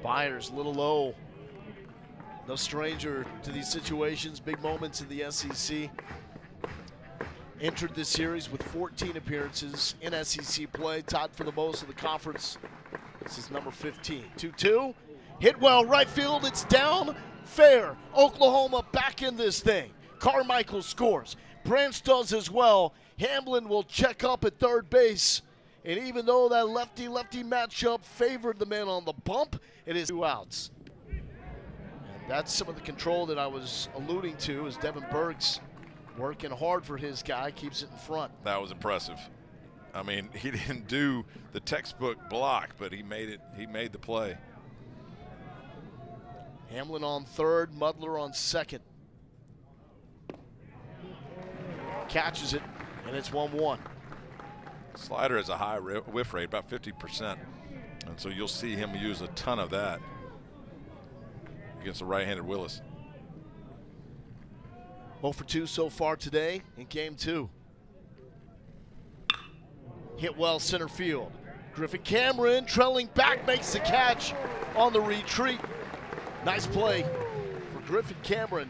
Byers, a little low. No stranger to these situations, big moments in the SEC. Entered this series with 14 appearances in SEC play, tied for the most of the conference. This is number 15. 2-2, hit well, right field, it's down, fair. Oklahoma back in this thing. Carmichael scores. Branch does as well. Hamlin will check up at third base. And even though that lefty-lefty matchup favored the man on the bump, it is 2 outs. And that's some of the control that I was alluding to as Devin Berg's working hard for his guy, keeps it in front. That was impressive. I mean, he didn't do the textbook block, but he made it. He made the play. Hamlin on third, Mudler on second. Catches it, and it's 1-1. Slider has a high whiff rate, about 50%. And so you'll see him use a ton of that against the right-handed Willis. 0 for 2 so far today in game 2. Hit well center field. Griffin Cameron trailing back makes the catch on the retreat. Nice play for Griffin Cameron.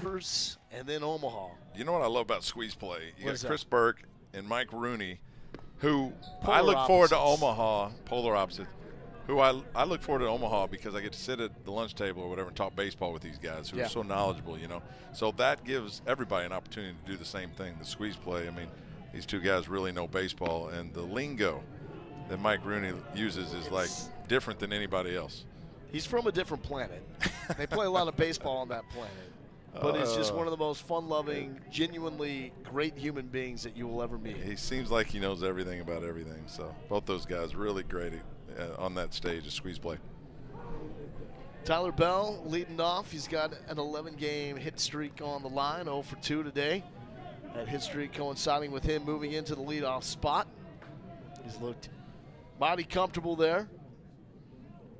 First and then Omaha. You know what I love about squeeze play? You What got is that? Chris Burke and Mike Rooney, who Polar I look forward to opposites. Omaha, polar opposites, who I look forward to Omaha because I get to sit at the lunch table or whatever and talk baseball with these guys who Yeah. are so knowledgeable, you know. So that gives everybody an opportunity to do the same thing, the squeeze play. I mean, these two guys really know baseball, and the lingo that Mike Rooney uses is like different than anybody else. He's from a different planet. They play a lot of baseball on that planet. But he's just one of the most fun-loving, genuinely great human beings that you will ever meet. He seems like he knows everything about everything. So both those guys really great on that stage of squeeze play. Tyler Bell leading off. He's got an 11-game hit streak on the line, 0 for 2 today. That hit streak coinciding with him moving into the leadoff spot. He's looked mighty comfortable there.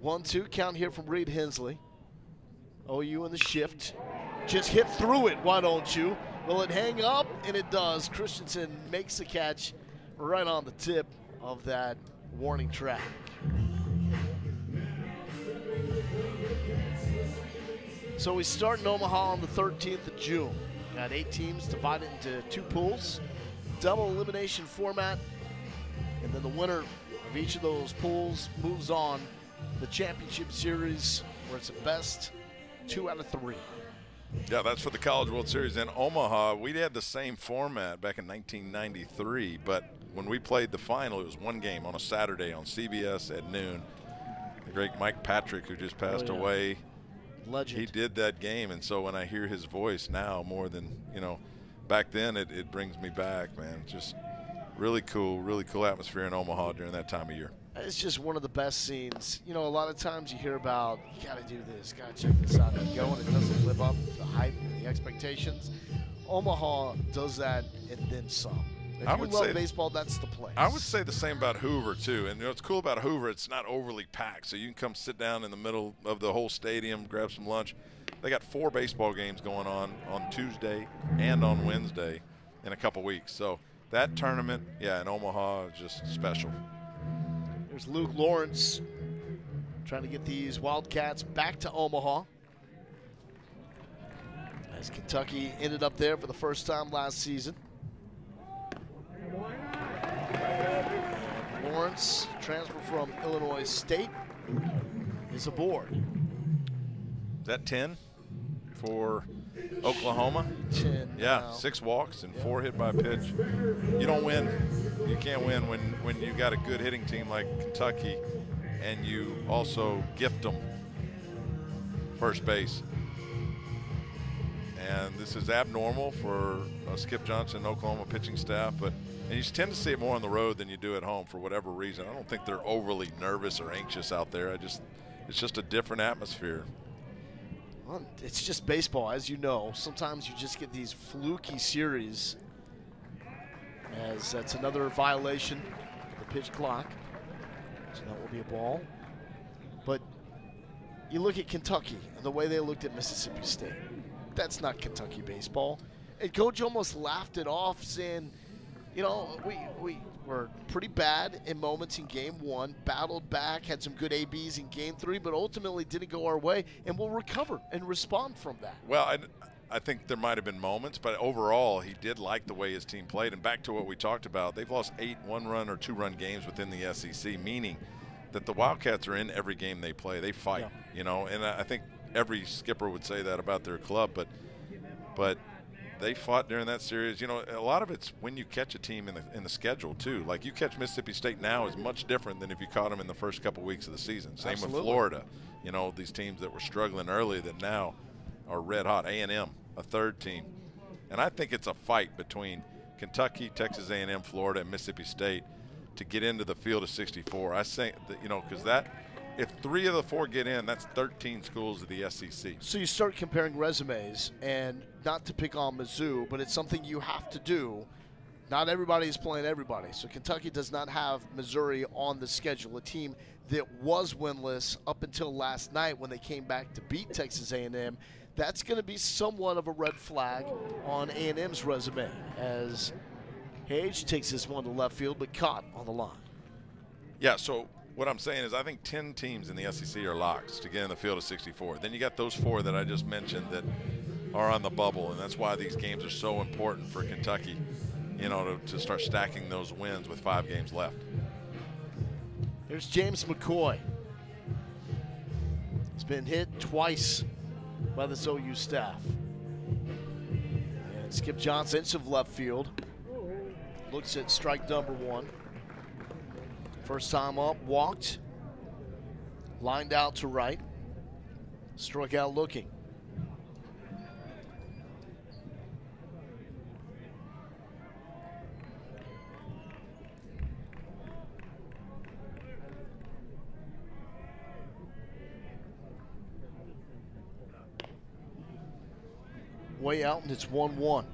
1-2 count here from Reed Hensley. OU in the shift. Just hit through it, why don't you? Will it hang up? And it does. Christensen makes the catch right on the tip of that warning track. So we start in Omaha on the 13th of June. Got 8 teams divided into 2 pools, double elimination format, and then the winner of each of those pools moves on the championship series, where it's a best 2 out of 3. Yeah, that's for the College World Series. In Omaha, we had the same format back in 1993, but when we played the final, it was 1 game on a Saturday on CBS at noon. The great Mike Patrick, who just passed away, Legend. he did that game, and so when I hear his voice now more than, you know, back then, it brings me back, man. Just really cool atmosphere in Omaha during that time of year. It's just one of the best scenes. You know, a lot of times you hear about, you got to do this, got to check this out, and go, and it doesn't live up to the hype and the expectations. Omaha does that and then some. If I you would love say- baseball, that's the place. I would say the same about Hoover, too. And you know, what's cool about Hoover, it's not overly packed. So you can come sit down in the middle of the whole stadium, grab some lunch. They got 4 baseball games going on Tuesday and on Wednesday in a couple weeks. So that tournament, yeah, in Omaha is just special. There's Luke Lawrence trying to get these Wildcats back to Omaha, as Kentucky ended up there for the first time last season. And Lawrence, transfer from Illinois State, is aboard. Is that 10 for Oklahoma? 10 Yeah, now. 6 walks and 4 hit by pitch. You don't win. You can't win when you got a good hitting team like Kentucky and you also gift them first base. And this is abnormal for Skip Johnson, Oklahoma pitching staff, and you tend to see it more on the road than you do at home for whatever reason. I don't think they're overly nervous or anxious out there. It's just a different atmosphere. Well, it's just baseball, as you know. Sometimes you just get these fluky series, as that's another violation of the pitch clock. So that will be a ball. But you look at Kentucky and the way they looked at Mississippi State. That's not Kentucky baseball. And Coach almost laughed it off, saying, you know, we were pretty bad in moments in game 1, battled back, had some good ABs in game 3, but ultimately didn't go our way, and we'll recover and respond from that. Well, I think there might have been moments, but overall he did like the way his team played. And back to what we talked about, they've lost 8 one-run or 2-run games within the SEC, meaning that the Wildcats are in every game they play. They fight, you know, and I think every skipper would say that about their club, but they fought during that series. You know, a lot of it's when you catch a team in the schedule too. Like you catch Mississippi State now is much different than if you caught them in the first couple weeks of the season. Same with Florida. You know, these teams that were struggling early that now are red hot. A&M, a third team, and I think it's a fight between Kentucky, Texas A&M, Florida, and Mississippi State to get into the field of 64. I think that, you know, because that. If 3 of the 4 get in, that's 13 schools of the SEC. So you start comparing resumes, and not to pick on Mizzou, but it's something you have to do. Not everybody is playing everybody. So Kentucky does not have Missouri on the schedule, a team that was winless up until last night when they came back to beat Texas A&M. That's going to be somewhat of a red flag on A&M's resume, as Hage takes this one to left field, but caught on the line. Yeah, so what I'm saying is I think 10 teams in the SEC are locks to get in the field of 64. Then you got those 4 that I just mentioned that are on the bubble, and that's why these games are so important for Kentucky, you know, to start stacking those wins with 5 games left. Here's James McCoy. He's been hit twice by this OU staff. And Skip Johnson of left field looks at strike number 1. First time up, walked, lined out to right, struck out looking. Way out, and it's 1-1.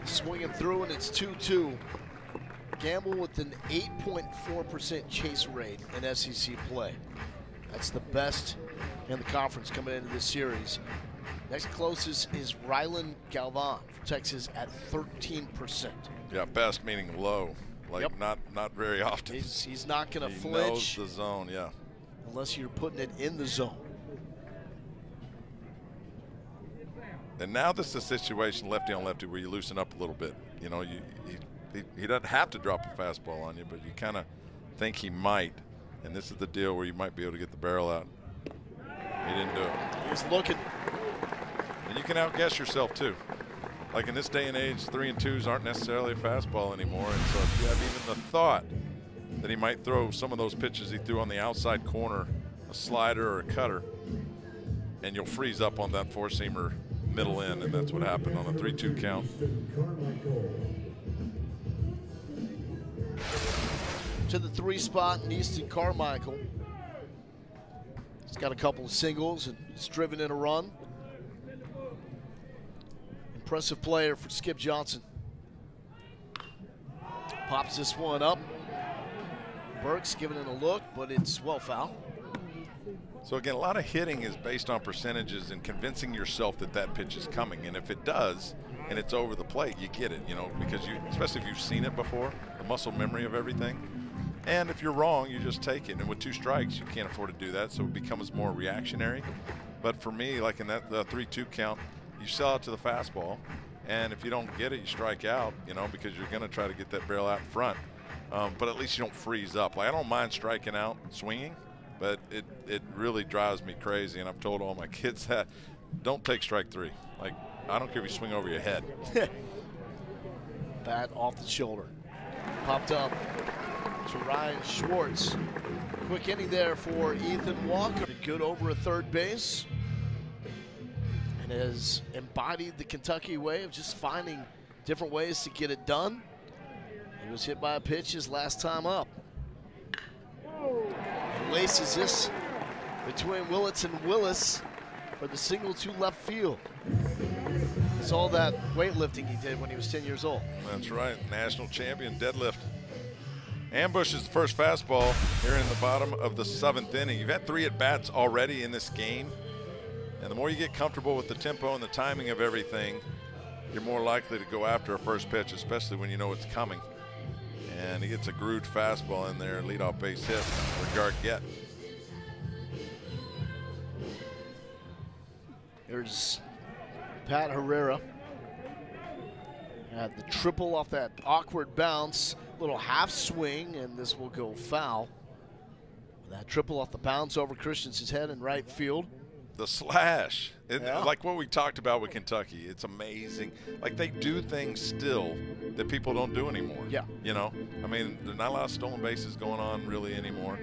Swinging through, and it's 2-2. Gamble with an 8.4% chase rate in SEC play. That's the best in the conference coming into this series. Next closest is Rylan Galvan from Texas at 13%. Yeah, best meaning low, like not very often. He's not going to flinch. He knows the zone, yeah. Unless you're putting it in the zone. And now this is a situation lefty on lefty where you loosen up a little bit. You know, he doesn't have to drop a fastball on you, but you kind of think he might. And this is the deal where you might be able to get the barrel out. He didn't do it. He's looking. And you can outguess yourself too. Like in this day and age, 3 and 2s aren't necessarily a fastball anymore. And so if you have even the thought that he might throw some of those pitches he threw on the outside corner, a slider or a cutter, and you'll freeze up on that 4-seamer middle end, and that's what happened on a 3-2 count. To the 3 spot, Easton Carmichael. He's got a couple of singles and he's driven in a run. Impressive player for Skip Johnson. Pops this one up. Burks giving it a look, but it's well foul. So again, a lot of hitting is based on percentages and convincing yourself that that pitch is coming. And if it does, and it's over the plate, you get it, you know, because you, especially if you've seen it before. muscle memory of everything. And if you're wrong, you just take it. And with 2 strikes, you can't afford to do that, so it becomes more reactionary. But for me, like in that the 3-2 count, you sell out to the fastball, and if you don't get it, you strike out, you know, because you're going to try to get that barrel out in front. But at least you don't freeze up. Like, I don't mind striking out swinging, but it really drives me crazy. And I've told all my kids that, don't take strike 3. Like, I don't care if you swing over your head. Bat off the shoulder. Popped up to Ryan Schwartz. Quick inning there for Ethan Walker. Good over at third base. And has embodied the Kentucky way of just finding different ways to get it done. He was hit by a pitch his last time up. And laces this between Willits and Willis for the single to left field. It's all that weightlifting he did when he was 10 years old. That's right, national champion deadlift. Ambushes the first fastball here in the bottom of the 7th inning. You've had 3 at-bats already in this game. And the more you get comfortable with the tempo and the timing of everything, you're more likely to go after a first pitch, especially when you know it's coming. And he gets a grooved fastball in there, leadoff base hit for Gargett. Here's Pat Herrera. Had the triple off that awkward bounce, little half swing, and this will go foul. That triple off the bounce over Christensen's head in right field. The slash, Yeah. like what we talked about with Kentucky, it's amazing. Like, they do things still that people don't do anymore. Yeah. You know, I mean, there's not a lot of stolen bases going on really anymore.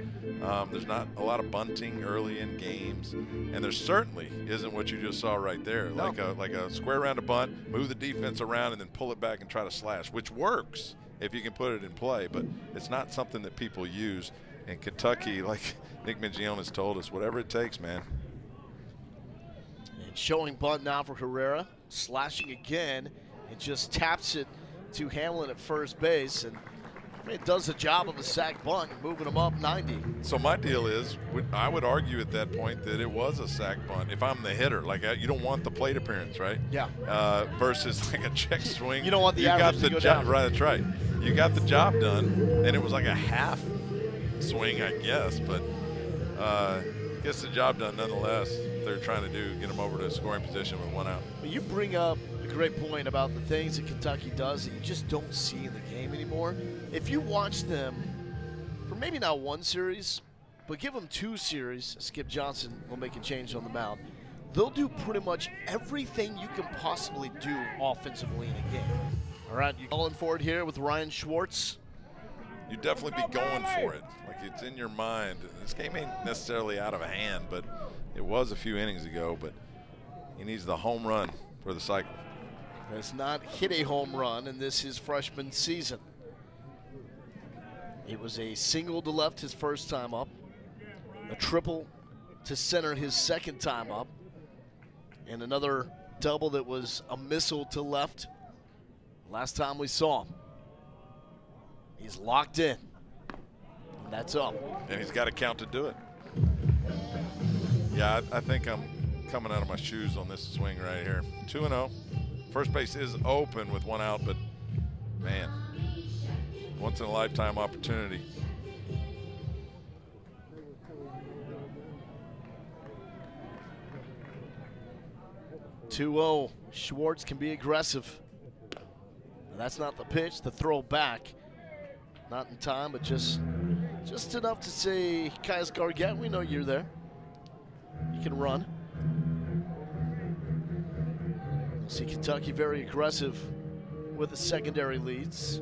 There's not a lot of bunting early in games, and there certainly isn't what you just saw right there. No. Like a square round a bunt, move the defense around, and then pull it back and try to slash, which works if you can put it in play, but it's not something that people use. And Kentucky, like Nick Mangiones told us, whatever it takes, man. Showing bunt now for Herrera, slashing again, and just taps it to Hamlin at first base, and it does the job of a sac bunt, moving him up 90. So my deal is, I would argue at that point that it was a sac bunt. If I'm the hitter, like, you don't want the plate appearance, right? Yeah. Versus like a check swing. You don't want the average to go down. Right, that's right. You got the job done, and it was like a half swing, I guess, but gets the job done nonetheless. They're trying to do, get them over to scoring position with 1 out. You bring up a great point about the things that Kentucky does that you just don't see in the game anymore. If you watch them for maybe not 1 series, but give them 2 series, Skip Johnson will make a change on the mound. They'll do pretty much everything you can possibly do offensively in a game. All right, you calling for it here with Ryan Schwartz. You definitely be going for it. Like, it's in your mind. This game ain't necessarily out of hand, but it was a few innings ago, but he needs the home run for the cycle. Has not hit a home run in this his freshman season. It was a single to left his first time up, a triple to center his second time up, and another double that was a missile to left last time we saw him. He's locked in. And that's up. And he's got a count to do it. Yeah, I think I'm coming out of my shoes on this swing right here. 2-0. First base is open with 1 out, but man, once in a lifetime opportunity. (2-0). Schwartz can be aggressive. That's not the pitch, the throw back. Not in time, but just enough to say, Kais Gargett, we know you're there. You can run. We'll see Kentucky very aggressive with the secondary leads.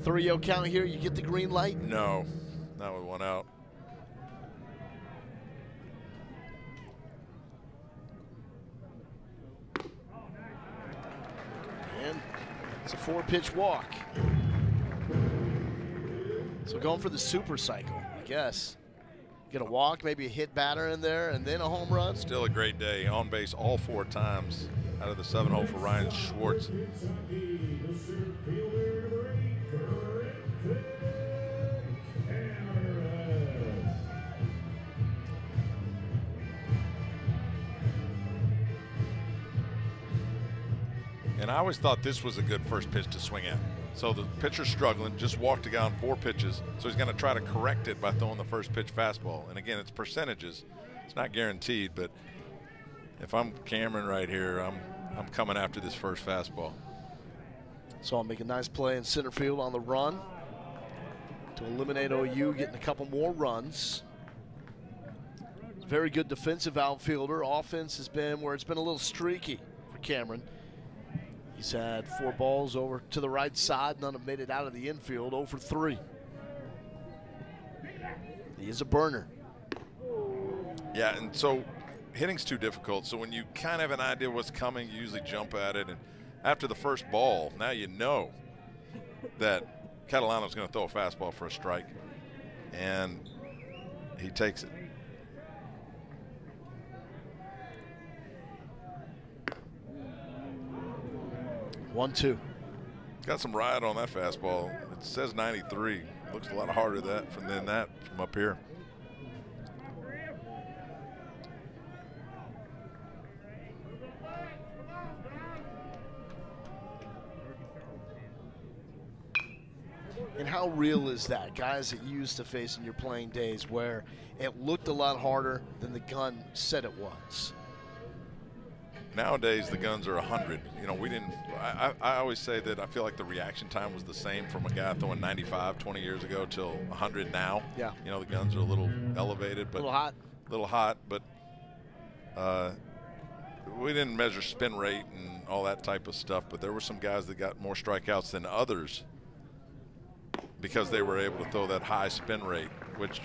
3-0 count here, you get the green light? No, not with 1 out. And it's a 4-pitch walk. So going for the super cycle, I guess. Get a walk, maybe a hit batter in there, and then a home run. Still a great day. On base all 4 times out of the 7-hole for Ryan Schwartz. And I always thought this was a good first pitch to swing at. So the pitcher's struggling, just walked a guy on 4 pitches, so he's going to try to correct it by throwing the first pitch fastball. And again, it's percentages. It's not guaranteed, but if I'm Cameron right here, I'm coming after this first fastball. So I'll make a nice play in center field on the run to eliminate OU, getting a couple more runs. Very good defensive outfielder. Offense has been where it's been a little streaky for Cameron. He's had 4 balls over to the right side. None have made it out of the infield. 0 for 3. He is a burner. Yeah, and so hitting's too difficult. So when you kind of have an idea what's coming, you usually jump at it. And after the first ball, now you know that Catalano's going to throw a fastball for a strike. And he takes it. One, two. Got some ride on that fastball. It says 93. Looks a lot harder than that from up here. And how real is that? Guys that you used to face in your playing days where it looked a lot harder than the gun said it was. Nowadays, the guns are 100. You know, we didn't – I always say that I feel like the reaction time was the same from a guy throwing 95 20 years ago till 100 now. Yeah. You know, the guns are a little elevated. But a little hot. A little hot, but we didn't measure spin rate and all that type of stuff. But there were some guys that got more strikeouts than others because they were able to throw that high spin rate, which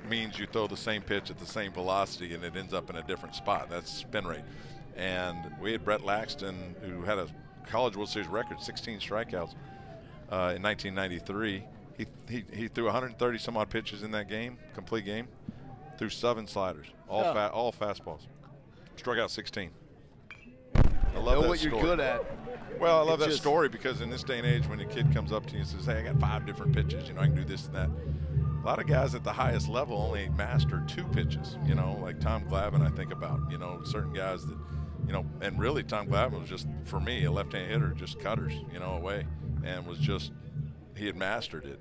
means you throw the same pitch at the same velocity and it ends up in a different spot. That's spin rate. And we had Brett Laxton, who had a College World Series record, 16 strikeouts in 1993. He threw 130 some odd pitches in that game, complete game, threw 7 sliders, all fastballs. Struck out 16. I love that what story. You're good at. Well, I love that story because in this day and age, when a kid comes up to you and says, "Hey, I got 5 different pitches. You know, I can do this and that." A lot of guys at the highest level only master 2 pitches. You know, like Tom Glavine, I think about. You know, certain guys that. You know, and really Tom Glavine was just, for me, a left-hand hitter, just cutters, you know, away, and was just, he had mastered it.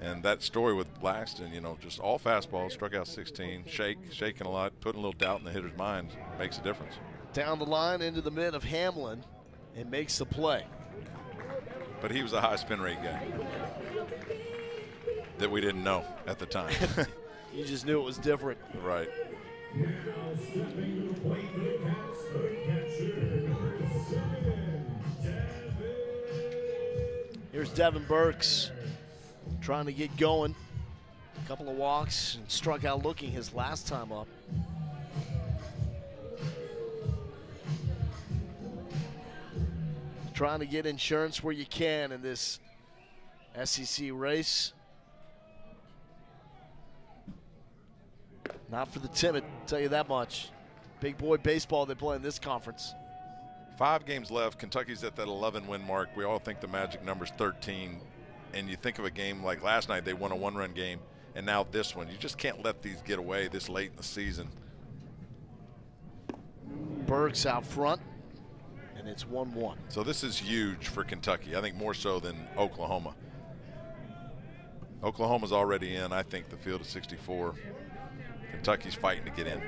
And that story with Laxton, you know, just all fastballs, struck out 16, shaking a lot, putting a little doubt in the hitter's mind makes a difference. Down the line into the mid of Hamlin and makes the play. But he was a high spin rate guy that we didn't know at the time. You just knew it was different. Right. Here's Devin Burks trying to get going. A couple of walks and struck out looking his last time up. Trying to get insurance where you can in this SEC race. Not for the timid, I'll tell you that much. Big boy baseball they play in this conference. 5 games left. Kentucky's at that 11-win mark. We all think the magic number's 13. And you think of a game like last night, they won a 1-run game, and now this one. You just can't let these get away this late in the season. Burks out front, and it's 1-1. So this is huge for Kentucky. I think more so than Oklahoma. Oklahoma's already in, I think, the field of 64. Kentucky's fighting to get in.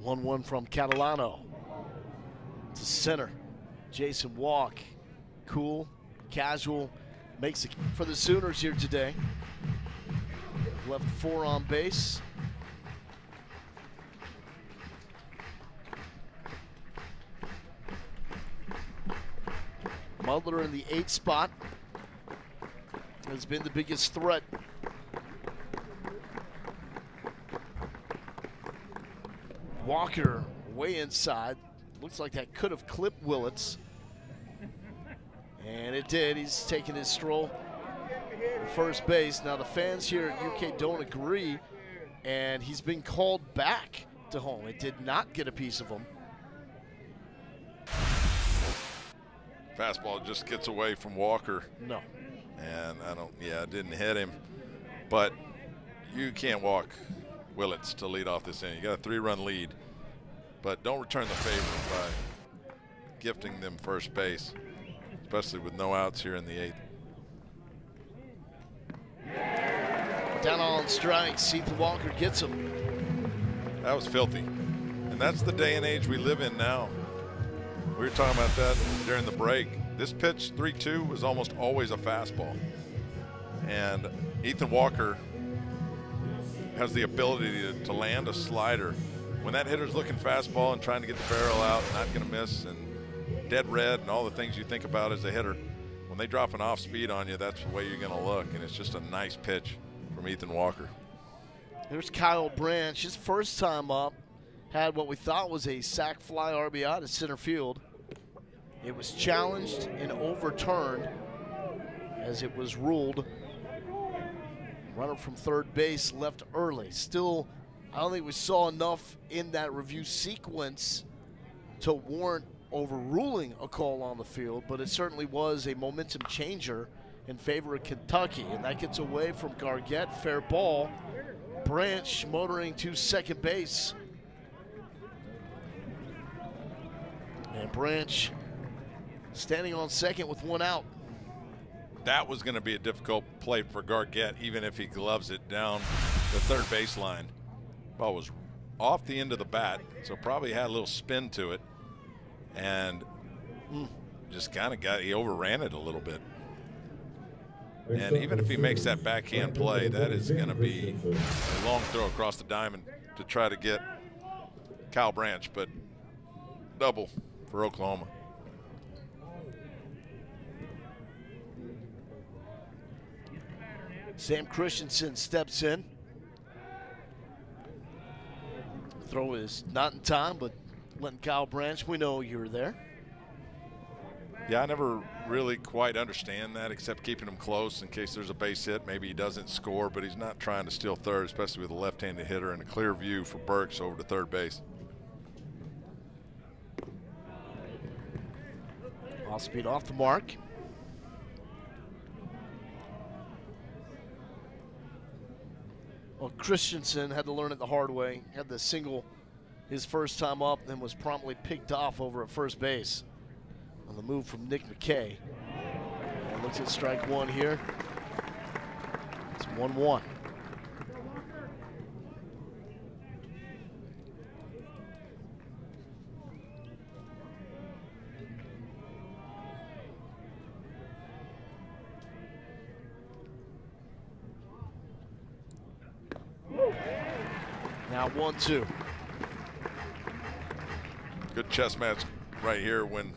One from Catalano to center. Jason Walk, cool, casual, makes it for the Sooners here today. Left 4 on base. Mudler in the 8th spot has been the biggest threat. Walker way inside. Looks like that could have clipped Willits. And it did. He's taking his stroll to first base. Now the fans here at UK don't agree, and he's been called back to home. It did not get a piece of him. Fastball just gets away from Walker. No. And it didn't hit him. But you can't walk Willits to lead off this inning. You got a 3-run lead. but don't return the favor by gifting them first base, especially with no outs here in the 8th. Down on strikes, Ethan Walker gets him. That was filthy. And that's the day and age we live in now. We were talking about that during the break. This pitch, 3-2, was almost always a fastball. And Ethan Walker has the ability to land a slider. When that hitter's looking fastball and trying to get the barrel out, not going to miss, and dead red and all the things you think about as a hitter, when they drop an off speed on you, that's the way you're going to look. And it's just a nice pitch from Ethan Walker. There's Kyle Branch, his first time up, had what we thought was a sac fly RBI to center field. It was challenged and overturned as it was ruled. Runner from third base left early. Still, I don't think we saw enough in that review sequence to warrant overruling a call on the field, but it certainly was a momentum changer in favor of Kentucky, and that gets away from Gargett. Fair ball. Branch motoring to second base. And Branch standing on second with one out. That was going to be a difficult play for Gargett, even if he gloves it down the third baseline. Ball was off the end of the bat, so probably had a little spin to it, and just kind of he overran it a little bit. And even if he makes that backhand play, that is going to be a long throw across the diamond to try to get Kyle Branch, but double for Oklahoma. Sam Christensen steps in. Throw is not in time, but letting Kyle Branch, we know you were there. Yeah, I never really quite understand that, except keeping him close in case there's a base hit. Maybe he doesn't score, but he's not trying to steal third, especially with a left-handed hitter and a clear view for Burks over to third base. Off speed off the mark. Well, Christensen had to learn it the hard way. Had the single his first time up, then was promptly picked off over at first base on the move from Nick McKay. And looks at strike one here. It's 1-1. Now 1-2. Good chess match right here. When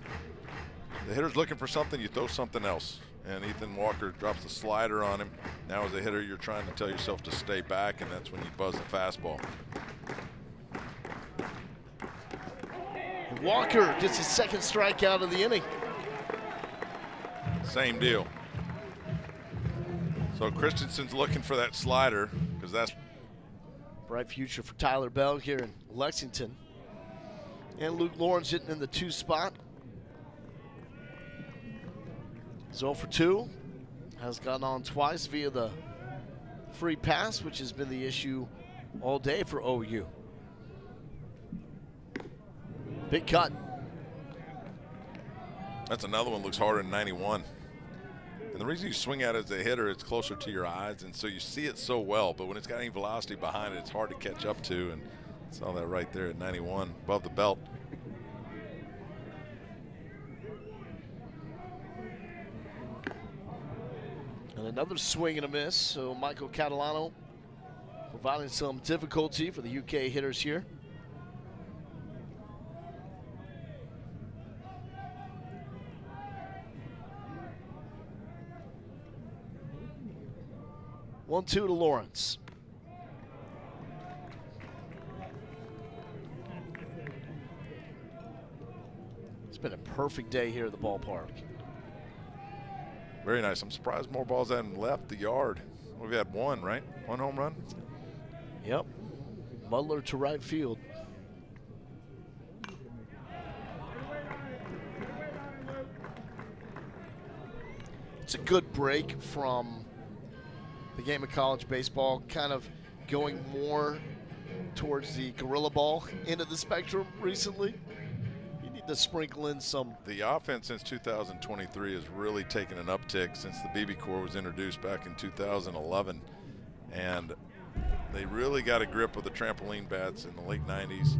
the hitter's looking for something, you throw something else. And Ethan Walker drops the slider on him. Now as a hitter, you're trying to tell yourself to stay back, and that's when you buzz the fastball. Walker gets his second strikeout of the inning. Same deal. So Christensen's looking for that slider, because that's bright future for Tyler Bell here in Lexington. And Luke Lawrence hitting in the 2 spot. 0 for 2. Has gotten on twice via the free pass, which has been the issue all day for OU. Big cut. That's another one, looks harder than 91. And the reason you swing at it as a hitter, it's closer to your eyes, and so you see it so well, but when it's got any velocity behind it, it's hard to catch up to, and saw that right there at 91, above the belt. And another swing and a miss, so Michael Catalano providing some difficulty for the UK hitters here. One, 2 to Lawrence. It's been a perfect day here at the ballpark. Very nice. I'm surprised more balls haven't left the yard. We've had one, right? One home run? Yep. Butler to right field. It's a good break from the game of college baseball, kind of going more towards the gorilla ball end of the spectrum recently. You need to sprinkle in some. The offense since 2023 has really taken an uptick since the BB Core was introduced back in 2011. And they really got a grip of the trampoline bats in the late 90s.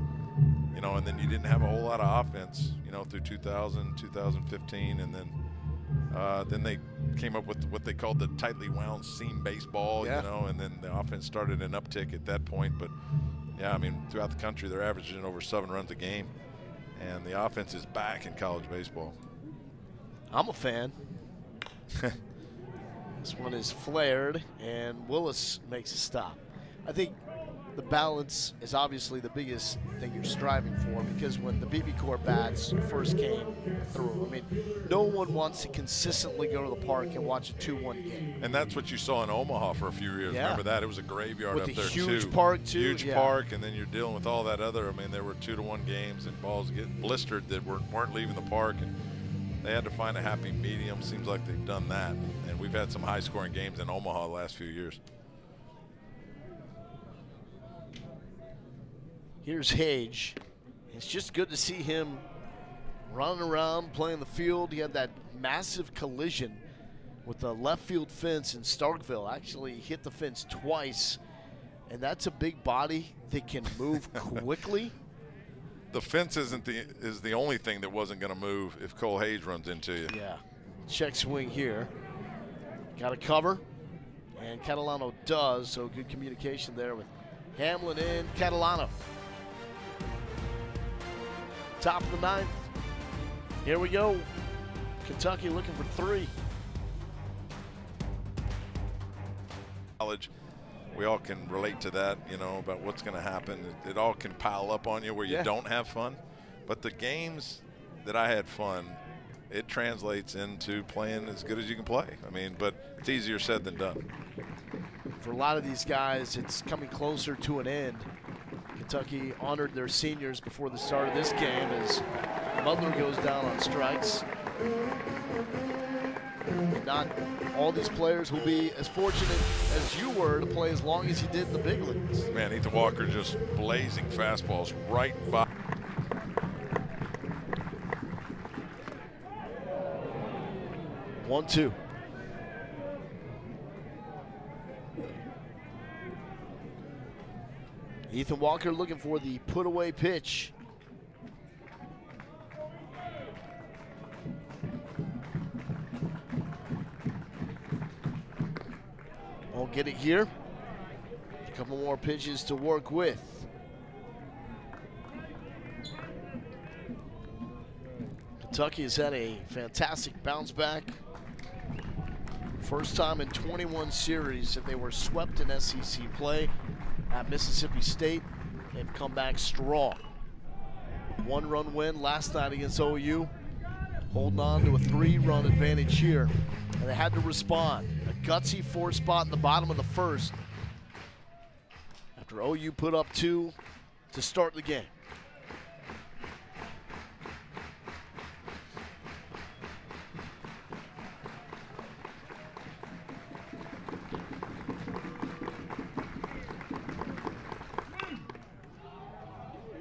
You know, and then you didn't have a whole lot of offense, you know, through 2000, 2015, and then they came up with what they called the tightly wound seam baseball, you know, and then the offense started an uptick at that point. But yeah, I mean, throughout the country, they're averaging over 7 runs a game, and the offense is back in college baseball. I'm a fan. This one is flared, and Willis makes a stop. I think the balance is obviously the biggest thing you're striving for, because when the BB Core bats first came through, I mean, no one wants to consistently go to the park and watch a 2-1 game. And that's what you saw in Omaha for a few years. Yeah. Remember that? It was a graveyard with up there too. With a huge park too. Huge park, and then you're dealing with all that other. I mean, there were 2-1 games and balls getting blistered that weren't leaving the park, and they had to find a happy medium. Seems like they've done that, and we've had some high-scoring games in Omaha the last few years. Here's Hage. It's just good to see him running around, playing the field. He had that massive collision with the left field fence in Starkville. Actually hit the fence twice, and that's a big body that can move quickly. The fence is the only thing that wasn't going to move if Cole Hage runs into you. Yeah. Check swing here. Got a cover, and Catalano does, so good communication there with Hamlin and Catalano. Top of the 9th. Here we go. Kentucky looking for 3. College, we all can relate to that, you know, about what's going to happen. It all can pile up on you where you don't have fun. But the games that I had fun, it translates into playing as good as you can play. I mean, but it's easier said than done. For a lot of these guys, it's coming closer to an end. Kentucky honored their seniors before the start of this game as Mudler goes down on strikes. And not all these players will be as fortunate as you were to play as long as you did in the big leagues. Man, Ethan Walker just blazing fastballs right by. One, two. Ethan Walker looking for the put-away pitch. Won't get it here. A couple more pitches to work with. Kentucky has had a fantastic bounce back. First time in 21 series that they were swept in SEC play at Mississippi State. They've come back strong. 1-run win last night against OU. Holding on to a 3-run advantage here. And they had to respond. A gutsy 4 spot in the bottom of the first after OU put up 2 to start the game.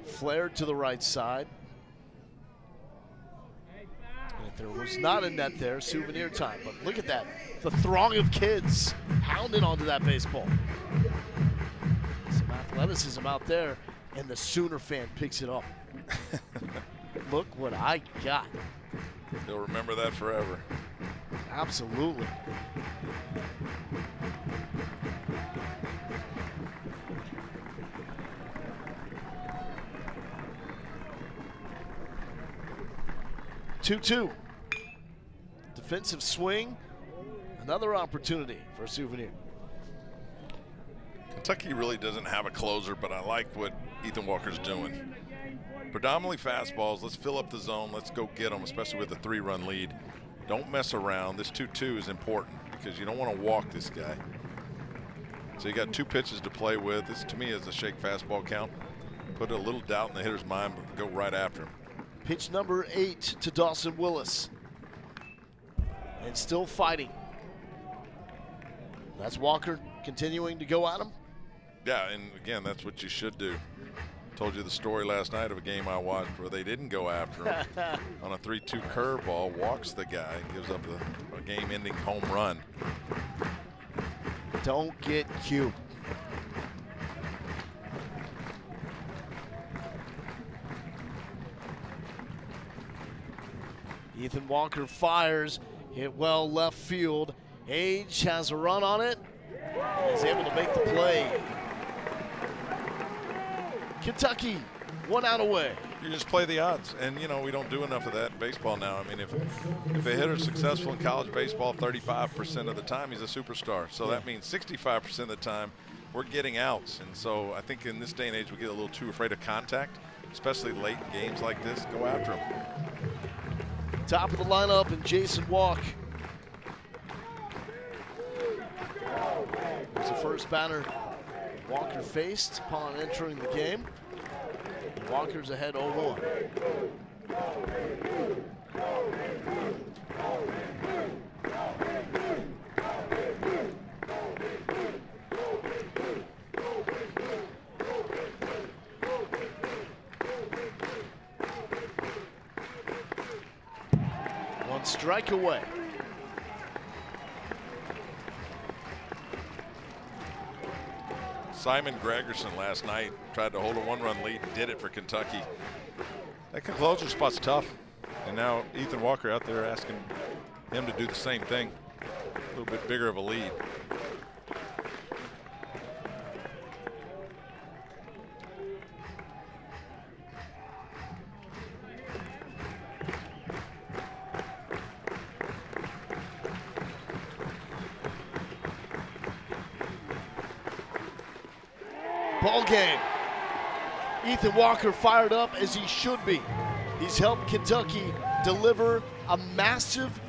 Flared to the right side. And if there was not a net there, souvenir time. But look at that. The throng of kids hounding onto that baseball. Some athleticism out there, and the Sooner fan picks it up. Look what I got. You'll remember that forever. Absolutely. Two-two. Defensive swing. Another opportunity for Souvenir. Kentucky really doesn't have a closer, but I like what Ethan Walker's doing. Predominantly fastballs. Let's fill up the zone. Let's go get them, especially with a 3-run lead. Don't mess around. This 2-2 is important because you don't want to walk this guy. So you got 2 pitches to play with. This, to me, is a shake fastball count. Put a little doubt in the hitter's mind, but go right after him. Pitch number 8 to Dawson Willis. And still fighting. That's Walker continuing to go at him. Yeah, and again, that's what you should do. Told you the story last night of a game I watched where they didn't go after him. On a 3-2 curveball, walks the guy, gives up a game-ending home run. Don't get cute. Ethan Walker fires, hit well left field. Age has a run on it. He's able to make the play. Kentucky, 1 out away. You just play the odds, and you know we don't do enough of that in baseball now. I mean, if a hitter's successful in college baseball 35% of the time, he's a superstar. So that means 65% of the time we're getting outs. And so I think in this day and age we get a little too afraid of contact, especially late in games like this. Go after him. Top of the lineup and Jason Walk. Here's the first batter Walker faced upon entering the game. Walker's ahead 0-1. One strike away. Simon Gregerson last night tried to hold a 1-run lead, did it for Kentucky. That closer spot's tough. And now Ethan Walker out there asking him to do the same thing. A little bit bigger of a lead. Ball game. Ethan Walker fired up as he should be. He's helped Kentucky deliver a massive